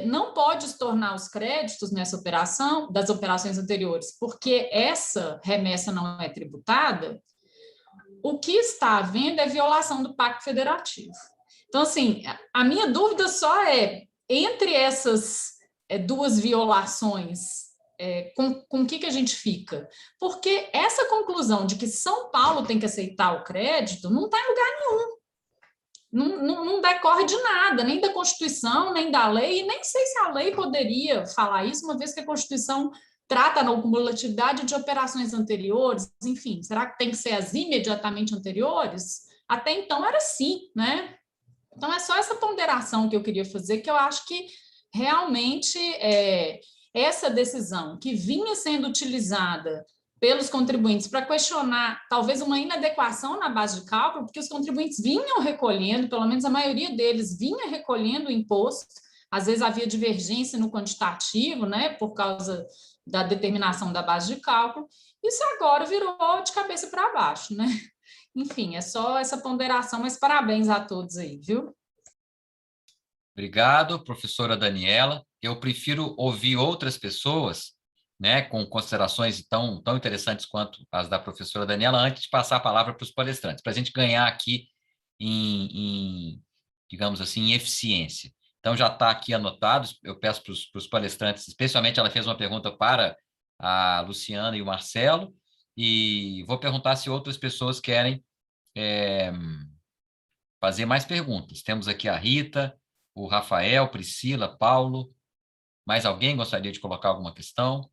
G: não pode estornar os créditos nessa operação, das operações anteriores, porque essa remessa não é tributada, o que está havendo é violação do Pacto Federativo. Então, assim, a minha dúvida só é, entre essas duas violações, com o que a gente fica? Porque essa conclusão de que São Paulo tem que aceitar o crédito não está em lugar nenhum. Não decorre de nada, nem da Constituição, nem da lei, e nem sei se a lei poderia falar isso, uma vez que a Constituição trata a não cumulatividade de operações anteriores, enfim, será que tem que ser as imediatamente anteriores? Até então era assim, né? Então é só essa ponderação que eu queria fazer, que eu acho que realmente essa decisão que vinha sendo utilizada pelos contribuintes para questionar talvez uma inadequação na base de cálculo, porque os contribuintes vinham recolhendo, pelo menos a maioria deles vinha recolhendo o imposto, às vezes havia divergência no quantitativo, né, por causa da determinação da base de cálculo, isso agora virou de cabeça para baixo, né? Enfim, é só essa ponderação, mas parabéns a todos aí, viu?
A: Obrigado, professora Daniela. Eu prefiro ouvir outras pessoas, né, com considerações tão interessantes quanto as da professora Daniela, antes de passar a palavra para os palestrantes, para a gente ganhar aqui digamos assim, em eficiência. Então, já está aqui anotado, eu peço para os palestrantes, especialmente ela fez uma pergunta para a Luciana e o Marcelo, e vou perguntar se outras pessoas querem fazer mais perguntas. Temos aqui a Rita, o Rafael, Priscila, Paulo. Mais alguém gostaria de colocar alguma questão?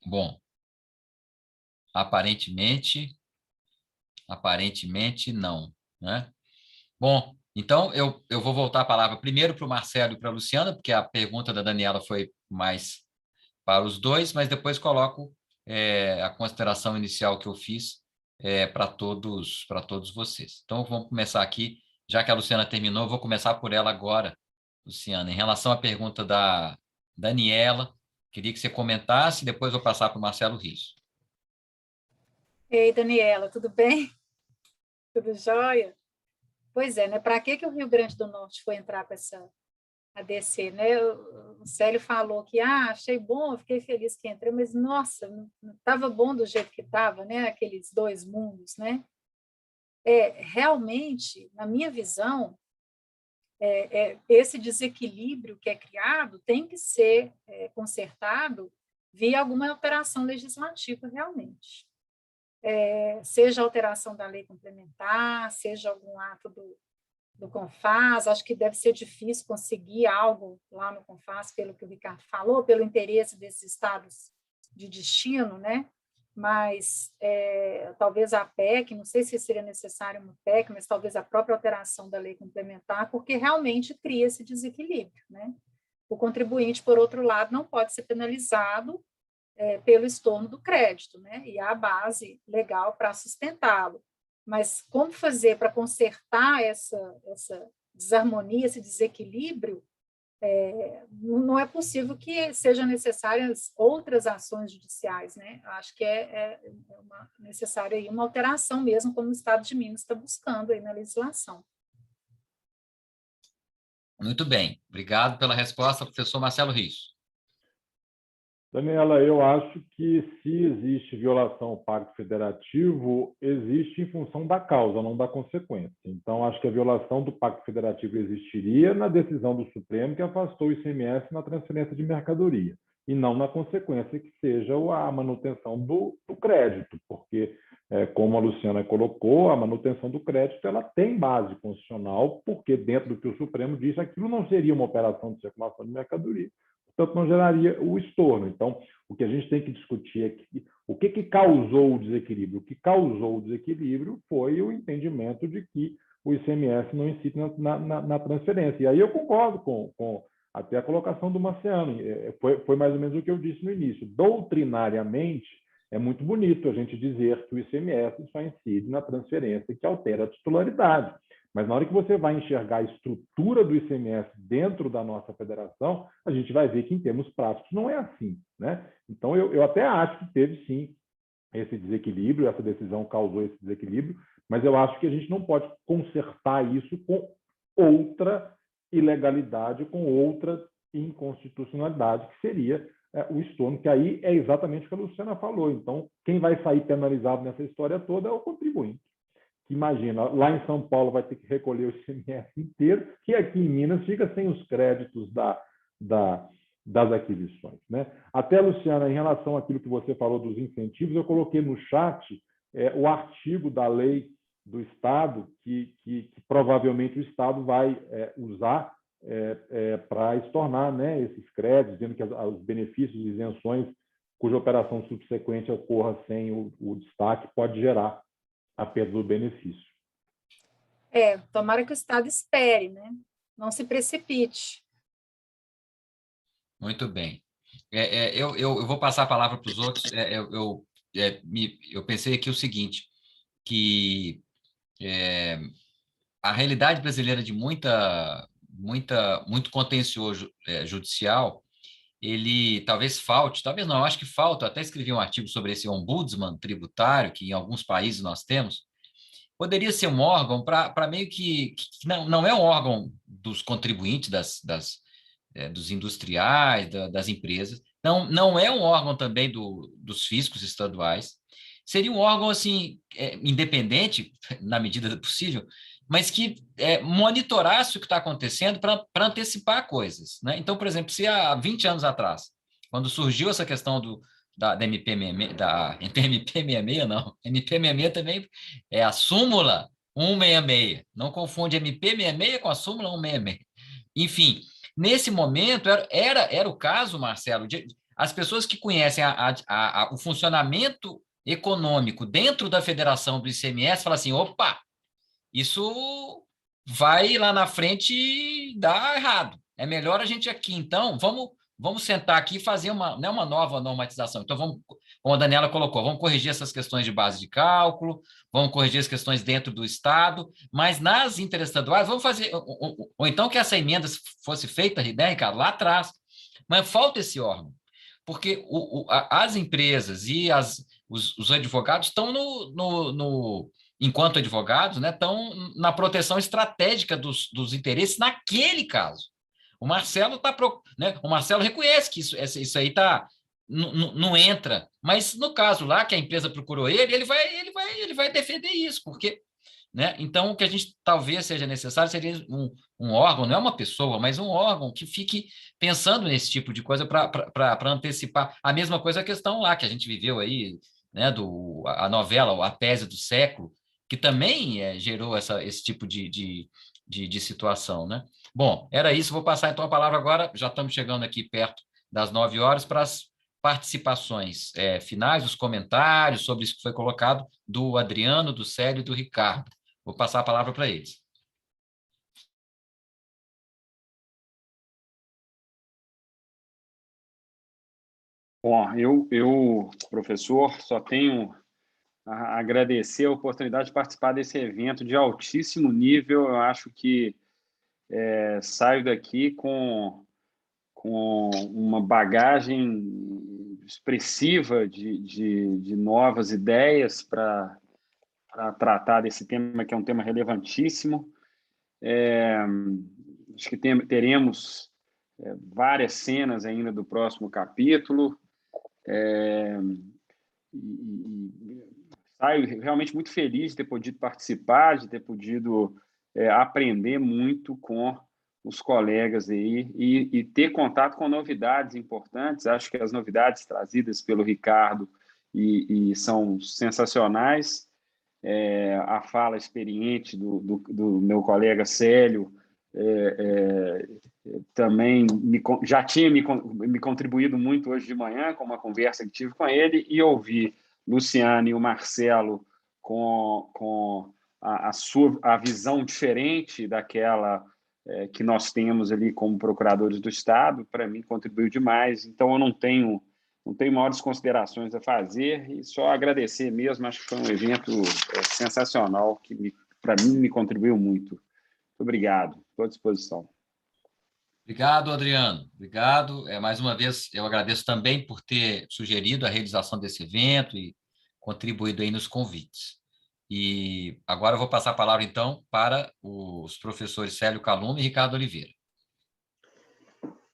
A: Bom, aparentemente não, né? Bom, então eu vou voltar a palavra primeiro para o Marcelo e para a Luciana, porque a pergunta da Daniela foi mais para os dois, mas depois coloco a consideração inicial que eu fiz para todos vocês. Então, vamos começar aqui, já que a Luciana terminou, eu vou começar por ela agora, Luciana. Em relação à pergunta da Daniela, queria que você comentasse, depois vou passar para o Marcelo Risso.
F: Ei, Daniela, tudo bem? Tudo jóia? Pois é, né? Para que o Rio Grande do Norte foi entrar com essa ADC, né? O Célio falou que, achei bom, fiquei feliz que entrei, mas, nossa, não estava bom do jeito que estava, né? Aqueles dois mundos, né? Realmente, na minha visão, esse desequilíbrio que é criado tem que ser consertado via alguma alteração legislativa, realmente. Seja alteração da lei complementar, seja algum ato do CONFAS, acho que deve ser difícil conseguir algo lá no CONFAS, pelo que o Ricardo falou, pelo interesse desses estados de destino, né? Mas talvez a PEC, não sei se seria necessário uma PEC, mas talvez a própria alteração da lei complementar, porque realmente cria esse desequilíbrio, né? O contribuinte, por outro lado, não pode ser penalizado pelo estorno do crédito, né? E há a base legal para sustentá-lo. Mas como fazer para consertar essa desarmonia, esse desequilíbrio? Não é possível que sejam necessárias outras ações judiciais, né? Acho que necessária aí uma alteração mesmo, como o Estado de Minas está buscando aí na legislação.
A: Muito bem, obrigado pela resposta, professor Marcelo Risso.
E: Daniela, eu acho que se existe violação ao Pacto Federativo, existe em função da causa, não da consequência. Então, acho que a violação do Pacto Federativo existiria na decisão do Supremo que afastou o ICMS na transferência de mercadoria, e não na consequência que seja a manutenção do crédito, porque, como a Luciana colocou, a manutenção do crédito ela tem base constitucional, porque dentro do que o Supremo disse, aquilo não seria uma operação de circulação de mercadoria, portanto, não geraria o estorno. Então, o que a gente tem que discutir é o que causou o desequilíbrio. O que causou o desequilíbrio foi o entendimento de que o ICMS não incide na transferência. E aí eu concordo com até a colocação do Marciano. Foi mais ou menos o que eu disse no início. Doutrinariamente, é muito bonito a gente dizer que o ICMS só incide na transferência que altera a titularidade. Mas na hora que você vai enxergar a estrutura do ICMS dentro da nossa federação, a gente vai ver que, em termos práticos, não é assim, né? Então, eu até acho que teve, sim, esse desequilíbrio, essa decisão causou esse desequilíbrio, mas eu acho que a gente não pode consertar isso com outra ilegalidade, com outra inconstitucionalidade, que seria o estorno, que aí é exatamente o que a Luciana falou. Então, quem vai sair penalizado nessa história toda é o contribuinte. Imagina, lá em São Paulo vai ter que recolher o ICMS inteiro, e aqui em Minas fica sem os créditos das aquisições, né? Até, Luciana, em relação àquilo que você falou dos incentivos, eu coloquei no chat o artigo da lei do Estado que provavelmente o Estado vai usar para estornar, né, esses créditos, dizendo que os benefícios e isenções cuja operação subsequente ocorra sem o destaque pode gerar a perda do benefício.
F: Tomara que o Estado espere, né? Não se precipite.
A: Muito bem. Eu vou passar a palavra para os outros. Eu pensei aqui o seguinte, que a realidade brasileira de muito contencioso judicial, ele talvez falte, talvez não, eu acho que falta, eu até escrevi um artigo sobre esse ombudsman tributário, que em alguns países nós temos, poderia ser um órgão para meio que não é um órgão dos contribuintes, dos industriais, das empresas, não é um órgão também dos fiscos estaduais, seria um órgão assim, independente, na medida do possível, mas que monitorasse o que está acontecendo para antecipar coisas, né? Então, por exemplo, se há 20 anos atrás, quando surgiu essa questão da MP66, MP66 não, MP66 também é a súmula 166, não confunde MP66 com a súmula 166. Enfim, nesse momento era o caso, Marcelo, as pessoas que conhecem o funcionamento econômico dentro da federação do ICMS falam assim, opa, isso vai lá na frente dar errado. É melhor a gente aqui, então, vamos sentar aqui e fazer uma nova normatização. Então, como a Daniela colocou, vamos corrigir essas questões de base de cálculo, vamos corrigir as questões dentro do Estado, mas nas interestaduais, vamos fazer, ou então que essa emenda fosse feita, né, Ricardo, lá atrás. Mas falta esse órgão, porque as empresas e os advogados estão enquanto advogados, né, estão na proteção estratégica dos interesses naquele caso. O Marcelo o Marcelo reconhece que isso aí não entra, mas no caso lá que a empresa procurou ele vai defender isso, porque, né? Então o que a gente talvez seja necessário seria um órgão, não é uma pessoa, mas um órgão que fique pensando nesse tipo de coisa para antecipar. A mesma coisa a questão lá que a gente viveu aí, né, a novela, a tese do século, que também gerou esse tipo de situação, né? Bom, era isso, vou passar então a palavra agora, já estamos chegando aqui perto das 9 horas, para as participações finais, os comentários sobre isso que foi colocado do Adriano, do Célio e do Ricardo. Vou passar a palavra para eles.
B: Bom, eu, professor, só tenho a agradecer a oportunidade de participar desse evento de altíssimo nível. Eu acho que saio daqui com uma bagagem expressiva de novas ideias para tratar desse tema, que é um tema relevantíssimo. Acho que teremos várias cenas ainda do próximo capítulo. Saio realmente muito feliz de ter podido participar, de ter podido aprender muito com os colegas aí e ter contato com novidades importantes. Acho que as novidades trazidas pelo Ricardo e são sensacionais. A fala experiente do meu colega Célio também já tinha me contribuído muito hoje de manhã com uma conversa que tive com ele, e ouvir Luciano e o Marcelo com a visão diferente daquela que nós temos ali como procuradores do Estado, para mim contribuiu demais. Então, eu não tenho maiores considerações a fazer e só agradecer mesmo. Acho que foi um evento sensacional que, para mim, me contribuiu muito. Muito obrigado. Estou à disposição.
A: Obrigado, Adriano. Obrigado. Mais uma vez, eu agradeço também por ter sugerido a realização desse evento e contribuído aí nos convites. E agora eu vou passar a palavra, então, para os professores Célio Calume e Ricardo Oliveira.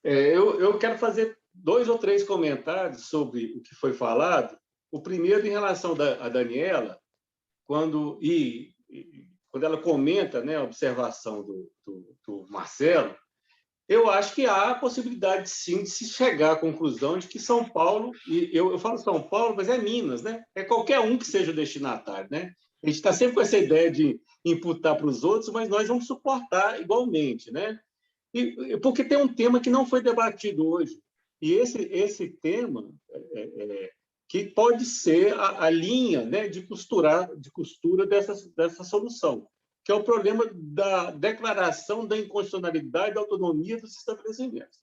C: Eu quero fazer 2 ou 3 comentários sobre o que foi falado. O primeiro, em relação à Daniela, quando ela comenta, né, a observação do Marcelo, eu acho que há a possibilidade, sim, de se chegar à conclusão de que São Paulo, e eu falo São Paulo, mas é Minas, né? É qualquer um que seja o destinatário, né? A gente está sempre com essa ideia de imputar para os outros, mas nós vamos suportar igualmente, né? Porque tem um tema que não foi debatido hoje, e esse tema que pode ser a linha, né, de costura dessa solução, que é o problema da declaração da inconstitucionalidade da autonomia dos estabelecimentos.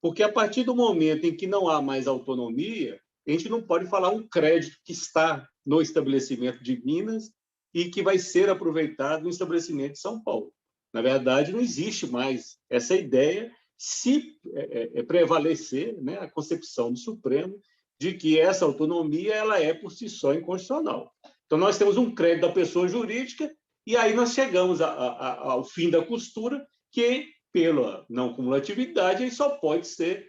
C: Porque, a partir do momento em que não há mais autonomia, a gente não pode falar um crédito que está no estabelecimento de Minas e que vai ser aproveitado no estabelecimento de São Paulo. Na verdade, não existe mais essa ideia, se prevalecer, né, a concepção do Supremo de que essa autonomia ela é, por si só, inconstitucional. Então, nós temos um crédito da pessoa jurídica. E aí nós chegamos ao fim da costura, que, pela não cumulatividade, ele só pode ser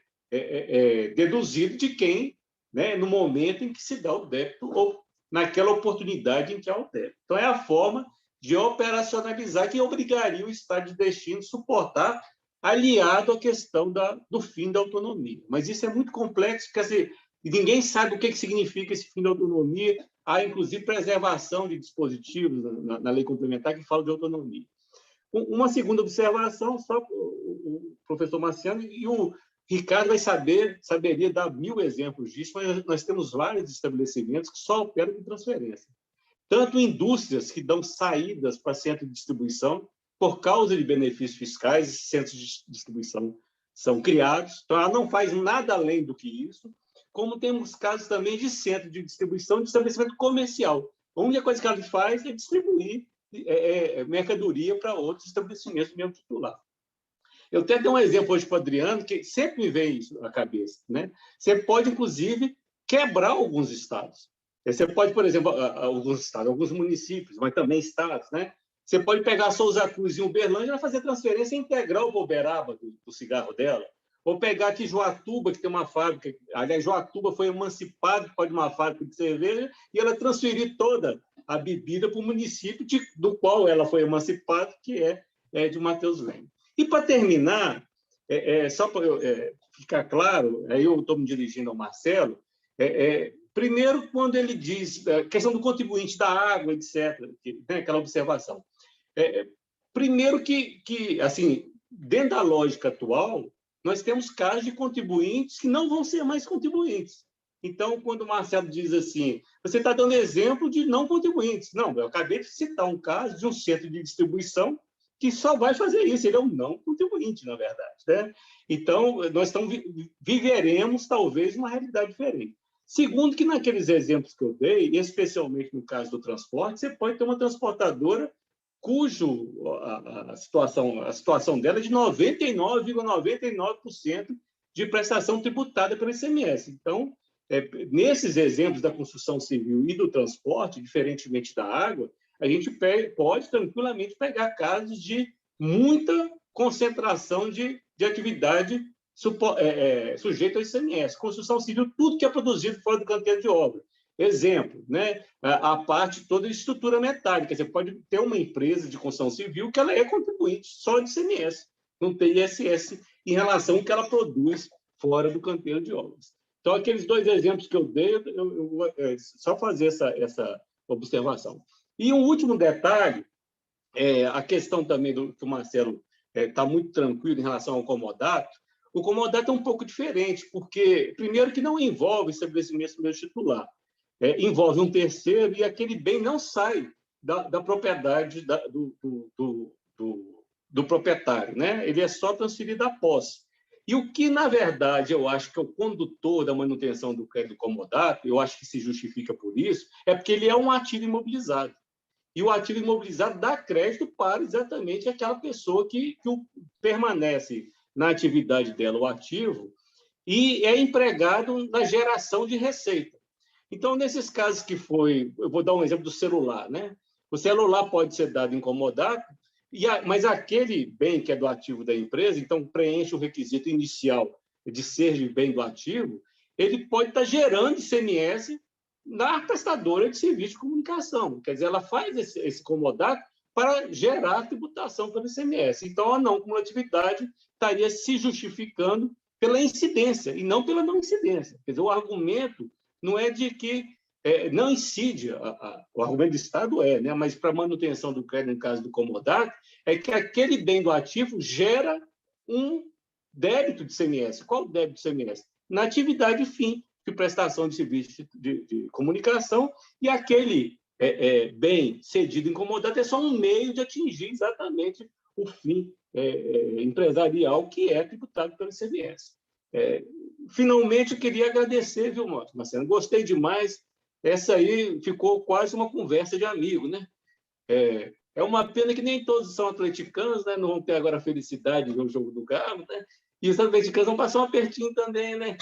C: deduzido de quem, né, no momento em que se dá o débito ou naquela oportunidade em que há o débito. Então, é a forma de operacionalizar que obrigaria o Estado de destino a suportar, aliado à questão do fim da autonomia. Mas isso é muito complexo, quer dizer, ninguém sabe o que significa esse fim da autonomia. Há, inclusive, preservação de dispositivos na lei complementar que fala de autonomia. Uma segunda observação, só o professor Marciano e o Ricardo saberia dar 1000 exemplos disso, mas nós temos vários estabelecimentos que só operam com transferência. Tanto indústrias que dão saídas para centro de distribuição por causa de benefícios fiscais, esses centros de distribuição são criados, então ela não faz nada além do que isso, como temos casos também de centro de distribuição de estabelecimento comercial. A única coisa que ela faz é distribuir mercadoria para outros estabelecimentos do mesmo titular. Eu até dei um exemplo hoje para o Adriano, que sempre me vem isso à cabeça, né? Você pode, inclusive, quebrar alguns estados. Você pode, por exemplo, alguns estados, alguns municípios, mas também estados, né? Você pode pegar a Souza Cruz em Uberlândia e fazer transferência integral para Uberaba do cigarro dela. Ou pegar aqui Joatuba, que tem uma fábrica, aliás, Joatuba foi emancipada por causa de uma fábrica de cerveja, e ela transferir toda a bebida para o município do qual ela foi emancipada, que é de Matheus Leme. E, para terminar, só para ficar claro, aí eu estou me dirigindo ao Marcelo, primeiro, quando ele diz a questão do contribuinte da água, etc., aquela observação. Primeiro que, assim, dentro da lógica atual, nós temos casos de contribuintes que não vão ser mais contribuintes. Então, quando o Marcelo diz assim, você está dando exemplo de não contribuintes. Não, eu acabei de citar um caso de um centro de distribuição que só vai fazer isso, ele é um não contribuinte, na verdade, né? Então, nós viveremos, talvez, uma realidade diferente. Segundo, que naqueles exemplos que eu dei, especialmente no caso do transporte, você pode ter uma transportadora cujo a situação dela é de 99,99% de prestação tributada pelo ICMS. Então, nesses exemplos da construção civil e do transporte, diferentemente da água, a gente pode tranquilamente pegar casos de muita concentração de atividade sujeito ao ICMS. Construção civil, tudo que é produzido fora do canteiro de obra. Exemplo, né? A parte toda de estrutura metálica. Você pode ter uma empresa de construção civil que ela é contribuinte só de ICMS, não tem ISS em relação ao que ela produz fora do canteiro de obras. Então, aqueles 2 exemplos que eu dei, eu vou só fazer essa observação. E um último detalhe, a questão também que o Marcelo está muito tranquilo em relação ao comodato. O comodato é um pouco diferente, porque, primeiro, que não envolve estabelecimento do titular. Envolve um terceiro e aquele bem não sai da propriedade do proprietário, né? Ele é só transferido à posse. E o que, na verdade, eu acho que é o condutor da manutenção do crédito comodato, eu acho que se justifica por isso, é porque ele é um ativo imobilizado. E o ativo imobilizado dá crédito para exatamente aquela pessoa que permanece na atividade dela, o ativo, e é empregado na geração de receita. Então, nesses casos eu vou dar um exemplo do celular, né? O celular pode ser dado em comodato, mas aquele bem que é do ativo da empresa, então preenche o requisito inicial de ser de bem do ativo, ele pode estar gerando ICMS na prestadora de serviço de comunicação. Quer dizer, ela faz esse comodato para gerar tributação pelo ICMS. Então, a não cumulatividade estaria se justificando pela incidência e não pela não incidência. Quer dizer, o argumento não é de que não incide, o argumento do Estado né? Mas para manutenção do crédito, no caso do comodato, é que aquele bem do ativo gera um débito de ICMS. Qual o débito de ICMS? Na atividade fim de prestação de serviço de comunicação, e aquele bem cedido em comodato é só um meio de atingir exatamente o fim empresarial que é tributado pelo ICMS. Finalmente, eu queria agradecer, viu, Marcelo? Gostei demais. Essa aí ficou quase uma conversa de amigo, né? É uma pena que nem todos são atleticanos, né? Não vão ter agora a felicidade de ver o jogo do Galo, né? E os atleticanos vão passar um apertinho também, né?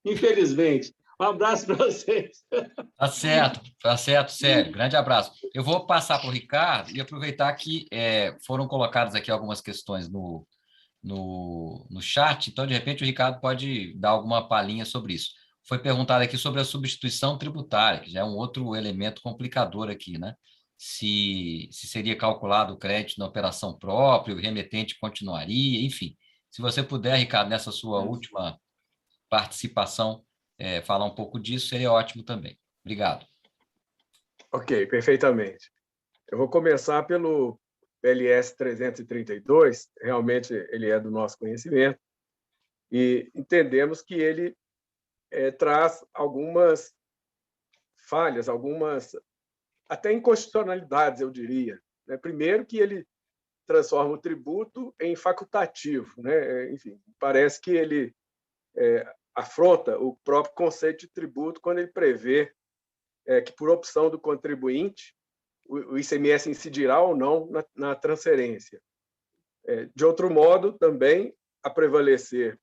C: Infelizmente. Um abraço para vocês.
A: Tá certo, Célio. Grande abraço. Eu vou passar para o Ricardo e aproveitar que foram colocadas aqui algumas questões no chat, então, de repente, o Ricardo pode dar alguma palhinha sobre isso. Foi perguntado aqui sobre a substituição tributária, que já é um outro elemento complicador aqui, né? Se seria calculado o crédito na operação própria, o remetente continuaria, enfim. Se você puder, Ricardo, nessa sua última participação, falar um pouco disso, seria ótimo também. Obrigado.
D: Ok, perfeitamente. Eu vou começar pelo PLS 332, realmente ele é do nosso conhecimento, e entendemos que ele traz algumas falhas, algumas até inconstitucionalidades, eu diria. Primeiro, que ele transforma o tributo em facultativo, né? Enfim, parece que ele afronta o próprio conceito de tributo quando ele prevê que, por opção do contribuinte, o ICMS incidirá ou não na transferência. De outro modo, também, a prevalecer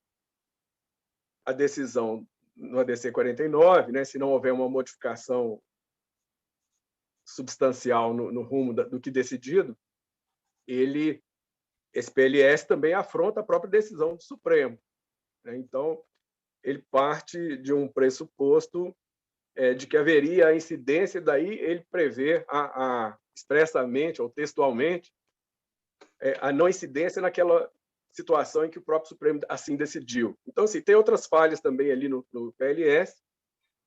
D: a decisão no ADC 49, né, se não houver uma modificação substancial no rumo do que decidido, esse PLS também afronta a própria decisão do Supremo. Então, ele parte de um pressuposto de que haveria a incidência, daí ele prevê expressamente ou textualmente a não incidência naquela situação em que o próprio Supremo assim decidiu. Então, assim, tem outras falhas também ali no PLS,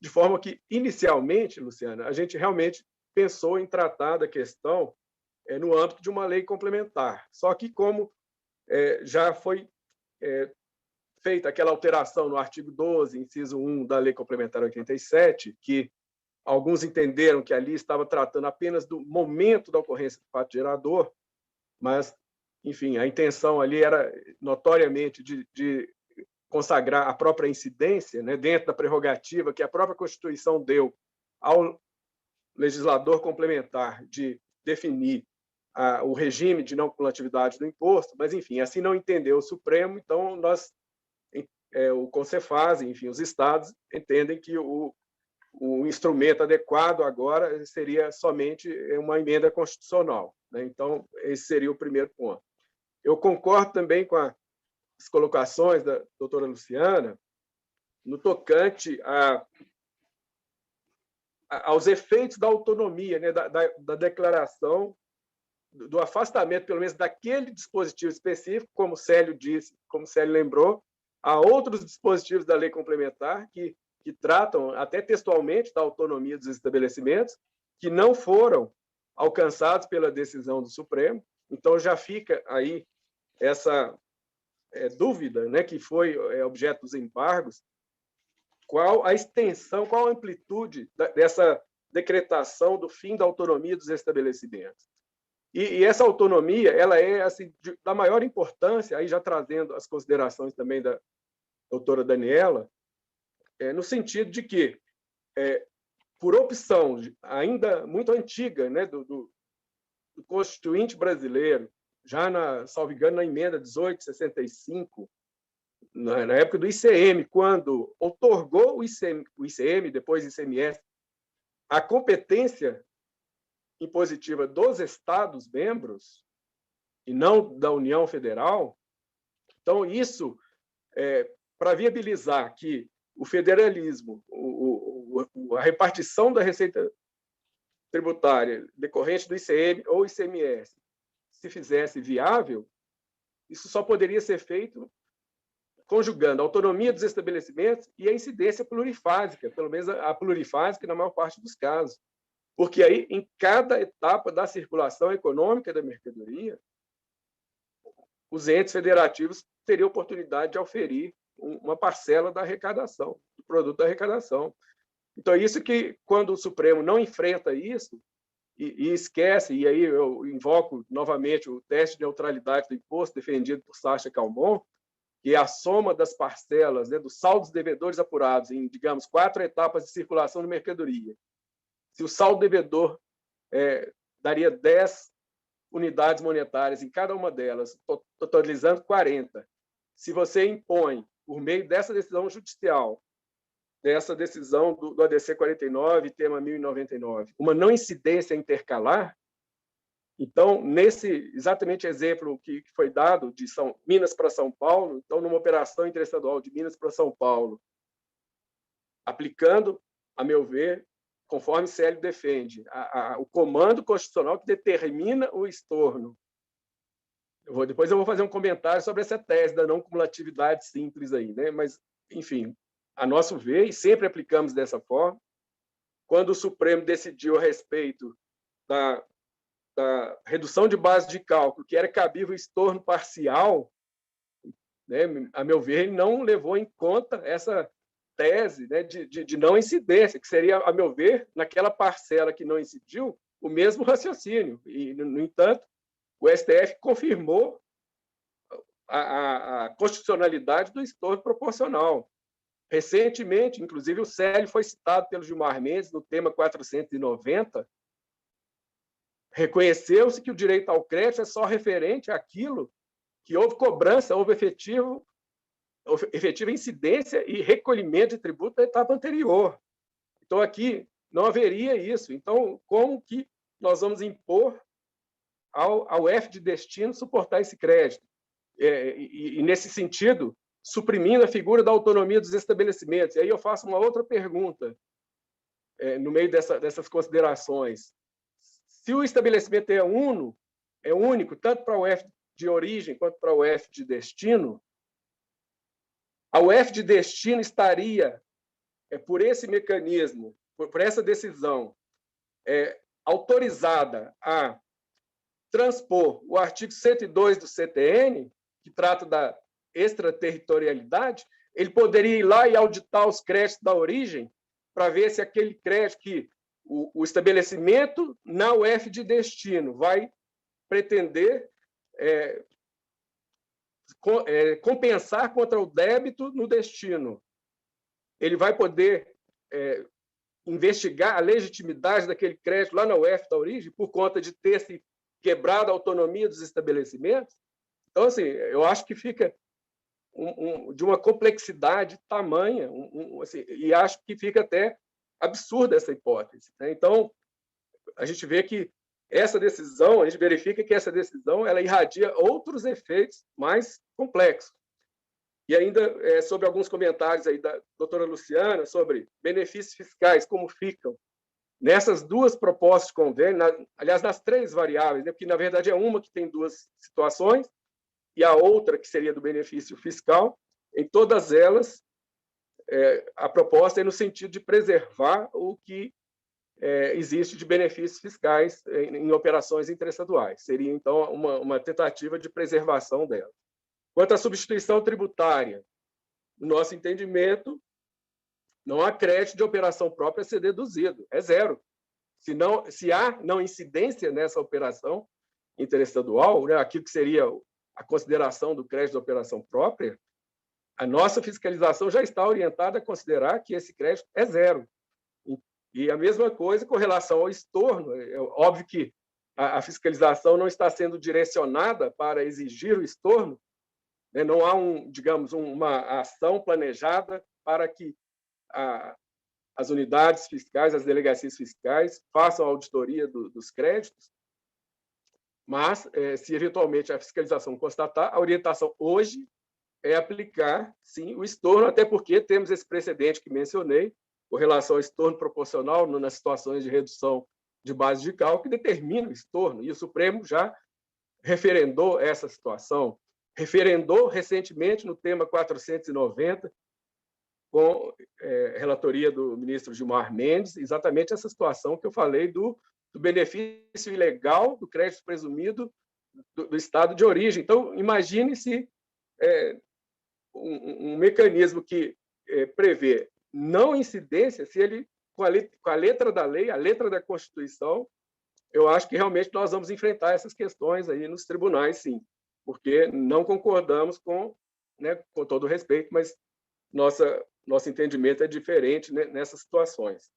D: de forma que, inicialmente, Luciana, a gente realmente pensou em tratar da questão no âmbito de uma lei complementar. Só que, como já foi feita aquela alteração no artigo 12, inciso 1 da Lei Complementar 87, que alguns entenderam que ali estava tratando apenas do momento da ocorrência do fato gerador, mas, enfim, a intenção ali era notoriamente de consagrar a própria incidência, né, dentro da prerrogativa que a própria Constituição deu ao legislador complementar de definir o regime de não cumulatividade do imposto, mas, enfim, assim não entendeu o Supremo, então o CONCEFAS, enfim, os estados entendem que o instrumento adequado agora seria somente uma emenda constitucional, né? Então, esse seria o primeiro ponto. Eu concordo também com a as colocações da doutora Luciana no tocante aos efeitos da autonomia, né, da declaração do afastamento, pelo menos daquele dispositivo específico, como o Célio disse, como o Célio lembrou. Há outros dispositivos da lei complementar que tratam até textualmente da autonomia dos estabelecimentos, que não foram alcançados pela decisão do Supremo. Então, já fica aí essa dúvida, né, que foi objeto dos embargos, qual a extensão, qual a amplitude dessa decretação do fim da autonomia dos estabelecimentos. E essa autonomia, ela é assim, da maior importância, aí já trazendo as considerações também da doutora Daniela, no sentido de que, por opção ainda muito antiga, né, do Constituinte brasileiro, já, salvo engano, na emenda 1865, na época do ICM, quando outorgou o ICM, depois o ICMS, a competência impositiva dos Estados-membros e não da União Federal. Então, isso, para viabilizar que o federalismo, a repartição da receita tributária decorrente do ICM ou ICMS se fizesse viável, isso só poderia ser feito conjugando a autonomia dos estabelecimentos e a incidência plurifásica, pelo menos a plurifásica na maior parte dos casos. Porque aí, em cada etapa da circulação econômica da mercadoria, os entes federativos teriam oportunidade de oferir uma parcela da arrecadação, do produto da arrecadação. Então, isso que, quando o Supremo não enfrenta isso e esquece, e aí eu invoco novamente o teste de neutralidade do imposto defendido por Sacha Calmon, que é a soma das parcelas, né, dos saldos devedores apurados em, digamos, 4 etapas de circulação de mercadoria. Se o saldo devedor daria 10 unidades monetárias em cada uma delas, totalizando 40. Se você impõe, por meio dessa decisão judicial, dessa decisão do ADC 49, tema 1099, uma não incidência intercalar, então, nesse exatamente exemplo que foi dado de Minas para São Paulo, então, numa operação interestadual de Minas para São Paulo, aplicando, a meu ver, conforme Célio defende, o comando constitucional que determina o estorno. Depois eu vou fazer um comentário sobre essa tese da não cumulatividade simples aí, né? Mas, enfim, a nosso ver, e sempre aplicamos dessa forma, quando o Supremo decidiu a respeito da redução de base de cálculo, que era cabível estorno parcial, né, a meu ver, ele não levou em conta essa tese, né, de não incidência, que seria, a meu ver, naquela parcela que não incidiu, o mesmo raciocínio. E, no entanto, o STF confirmou a constitucionalidade do estorno proporcional. Recentemente, inclusive, o Célio foi citado pelo Gilmar Mendes no tema 490, reconheceu-se que o direito ao crédito é só referente àquilo que houve cobrança, houve efetiva incidência e recolhimento de tributo da etapa anterior. Então, aqui não haveria isso. Então, como que nós vamos impor ao F de destino suportar esse crédito? E nesse sentido, suprimindo a figura da autonomia dos estabelecimentos. E aí eu faço uma outra pergunta, no meio dessas considerações. Se o estabelecimento é único, tanto para o F de origem quanto para o F de destino, a UF de destino estaria, por esse mecanismo, por essa decisão, autorizada a transpor o artigo 102 do CTN, que trata da extraterritorialidade. Ele poderia ir lá e auditar os créditos da origem para ver se aquele crédito que o estabelecimento na UF de destino vai pretender compensar contra o débito no destino. Ele vai poder investigar a legitimidade daquele crédito lá na UF da origem por conta de ter se quebrado a autonomia dos estabelecimentos. Então, assim, eu acho que fica de uma complexidade tamanha, assim, e acho que fica até absurda essa hipótese, né? Então, a gente vê que essa decisão, a gente verifica que essa decisão ela irradia outros efeitos mais complexos. E ainda sobre alguns comentários aí da doutora Luciana sobre benefícios fiscais, como ficam nessas duas propostas de convênio, aliás, nas três variáveis, né? Porque, na verdade, é uma que tem duas situações e a outra, que seria do benefício fiscal. Em todas elas, a proposta é no sentido de preservar o que existe de benefícios fiscais em operações interestaduais. Seria, então, uma tentativa de preservação dela. Quanto à substituição tributária, no nosso entendimento, não há crédito de operação própria a ser deduzido, é zero. Se há não incidência nessa operação interestadual, né, aquilo que seria a consideração do crédito de operação própria, a nossa fiscalização já está orientada a considerar que esse crédito é zero. E a mesma coisa com relação ao estorno. É óbvio que a fiscalização não está sendo direcionada para exigir o estorno, né? Não há, digamos, uma ação planejada para que as unidades fiscais, as delegacias fiscais, façam a auditoria dos créditos, mas, se eventualmente a fiscalização constatar, a orientação hoje é aplicar, sim, o estorno, até porque temos esse precedente que mencionei, com relação ao estorno proporcional nas situações de redução de base de cálculo, que determina o estorno, e o Supremo já referendou essa situação, referendou recentemente no tema 490, com relatoria do ministro Gilmar Mendes, exatamente essa situação que eu falei do benefício ilegal do crédito presumido do estado de origem. Então, imagine se um mecanismo que prevê não incidência, se ele, com a letra da lei, a letra da Constituição, eu acho que realmente nós vamos enfrentar essas questões aí nos tribunais, sim, porque não concordamos com, né, com todo respeito, mas nosso entendimento é diferente, né, nessas situações.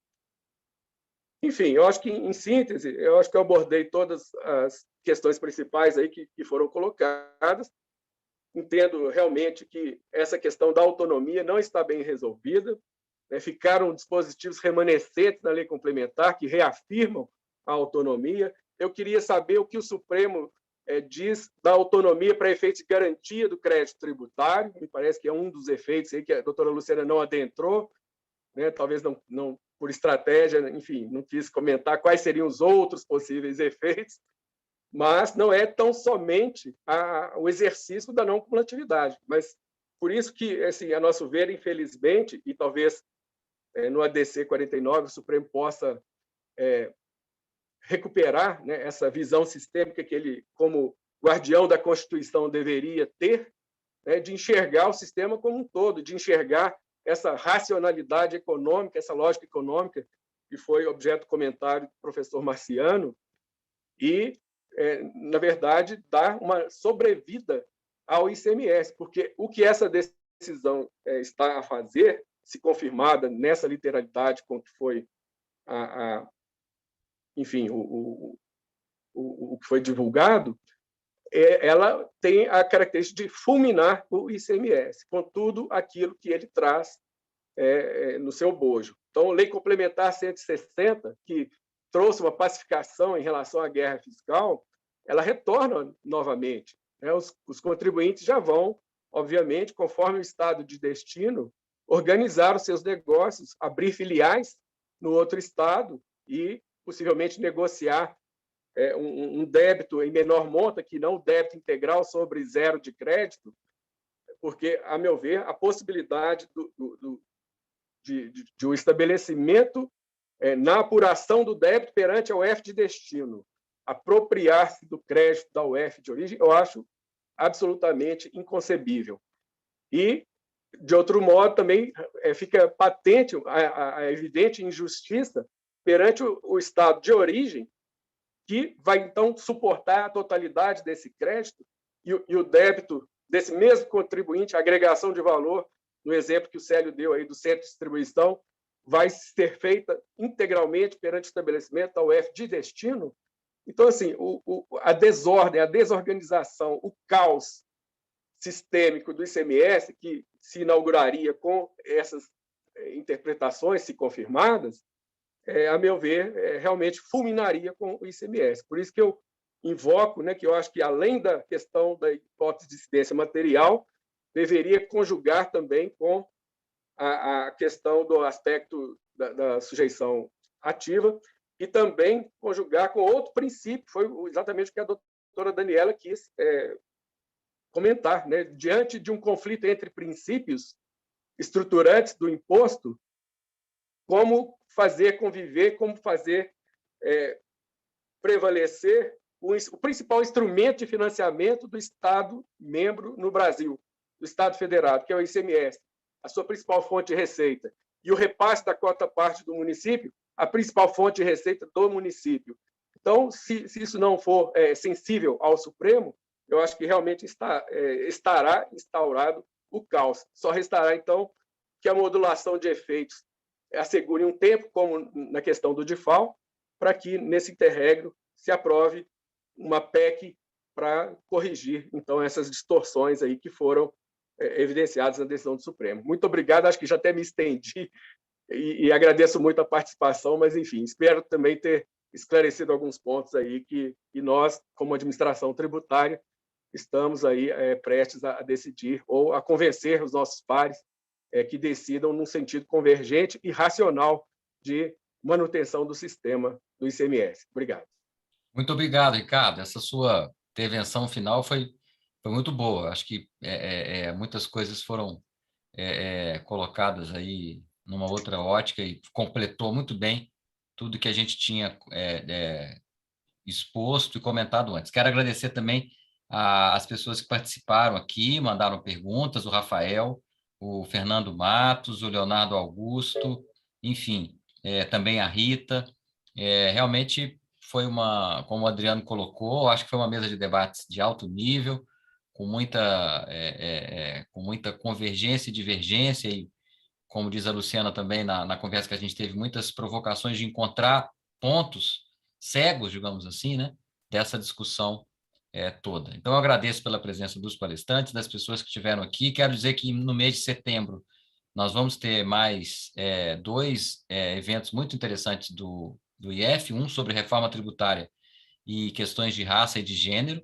D: Enfim, eu acho que, em síntese, eu acho que eu abordei todas as questões principais aí que foram colocadas. Entendo realmente que essa questão da autonomia não está bem resolvida, né? Ficaram dispositivos remanescentes na lei complementar que reafirmam a autonomia. Eu queria saber o que o Supremo diz da autonomia para efeitos de garantia do crédito tributário. Me parece que é um dos efeitos aí que a doutora Luciana não adentrou, né? Talvez não por estratégia, enfim, não quis comentar quais seriam os outros possíveis efeitos, mas não é tão somente o exercício da não cumulatividade. Mas por isso que, assim, a nosso ver, infelizmente, e talvez no ADC 49 o Supremo possa recuperar, né, essa visão sistêmica que ele, como guardião da Constituição, deveria ter, né, de enxergar o sistema como um todo, de enxergar essa racionalidade econômica, essa lógica econômica que foi objeto do comentário do professor Marciano, e, na verdade, dar uma sobrevida ao ICMS, porque o que essa decisão está a fazer, se confirmada nessa literalidade com que foi enfim, o que foi divulgado, ela tem a característica de fulminar o ICMS, com tudo aquilo que ele traz no seu bojo. Então, Lei Complementar 160, que trouxe uma pacificação em relação à guerra fiscal, ela retorna novamente, né? Os contribuintes já vão, obviamente, conforme o estado de destino, organizar os seus negócios, abrir filiais no outro estado e possivelmente negociar um débito em menor monta, que não o débito integral sobre zero de crédito, porque, a meu ver, a possibilidade de um estabelecimento na apuração do débito perante a UF de destino, apropriar-se do crédito da UF de origem, eu acho absolutamente inconcebível. E, de outro modo, também fica patente a evidente injustiça perante o estado de origem, que vai, então, suportar a totalidade desse crédito e o débito desse mesmo contribuinte, a agregação de valor, no exemplo que o Célio deu aí do centro de distribuição, vai ser feita integralmente perante o estabelecimento da UF de destino. Então, assim, a desordem, a desorganização, o caos sistêmico do ICMS, que se inauguraria com essas interpretações, se confirmadas, a meu ver, realmente fulminaria com o ICMS. Por isso que eu invoco, né, que eu acho que, além da questão da hipótese de incidência material, deveria conjugar também com a questão do aspecto da sujeição ativa e também conjugar com outro princípio, foi exatamente o que a doutora Daniela quis comentar, né? Diante de um conflito entre princípios estruturantes do imposto, como fazer conviver, como fazer prevalecer o principal instrumento de financiamento do Estado membro no Brasil, do Estado federado, que é o ICMS, a sua principal fonte de receita, e o repasse da cota-parte do município, a principal fonte de receita do município. Então, se isso não for sensível ao Supremo, eu acho que realmente estará instaurado o caos. Só restará, então, que a modulação de efeitos assegure um tempo, como na questão do DIFAL, para que, nesse interregno, se aprove uma PEC para corrigir, então, essas distorções aí que foram evidenciadas na decisão do Supremo. Muito obrigado, acho que já até me estendi e agradeço muito a participação, mas, enfim, espero também ter esclarecido alguns pontos aí que nós, como administração tributária, estamos aí prestes a decidir ou a convencer os nossos pares que decidam num sentido convergente e racional de manutenção do sistema do ICMS. Obrigado.
A: Muito obrigado, Ricardo. Essa sua intervenção final foi muito boa. Acho que muitas coisas foram colocadas aí numa outra ótica e completou muito bem tudo que a gente tinha exposto e comentado antes. Quero agradecer também as pessoas que participaram aqui, mandaram perguntas, o Rafael, o Fernando Matos, o Leonardo Augusto, enfim, também a Rita. Realmente foi como o Adriano colocou, acho que foi uma mesa de debates de alto nível, com muita convergência e divergência, e, como diz a Luciana também na conversa que a gente teve, muitas provocações de encontrar pontos cegos, digamos assim, né, dessa discussão toda. Então, eu agradeço pela presença dos palestrantes, das pessoas que estiveram aqui. Quero dizer que no mês de setembro nós vamos ter mais 2 eventos muito interessantes do IF, um sobre reforma tributária e questões de raça e de gênero,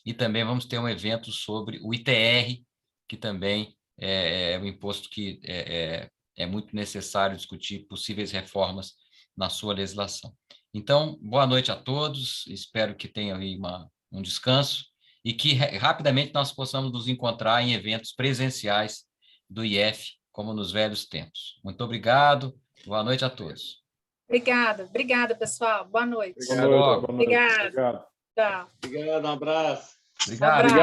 A: e também vamos ter um evento sobre o ITR, que também é um imposto que é muito necessário discutir possíveis reformas na sua legislação. Então, boa noite a todos, espero que tenham aí um descanso e que rapidamente nós possamos nos encontrar em eventos presenciais do IF, como nos velhos tempos. Muito obrigado, boa noite a todos.
F: Obrigada, pessoal. Boa noite.
E: Boa noite.
F: Obrigada.
E: Obrigado.
F: Tchau.
C: Obrigado, um abraço.
A: Obrigado.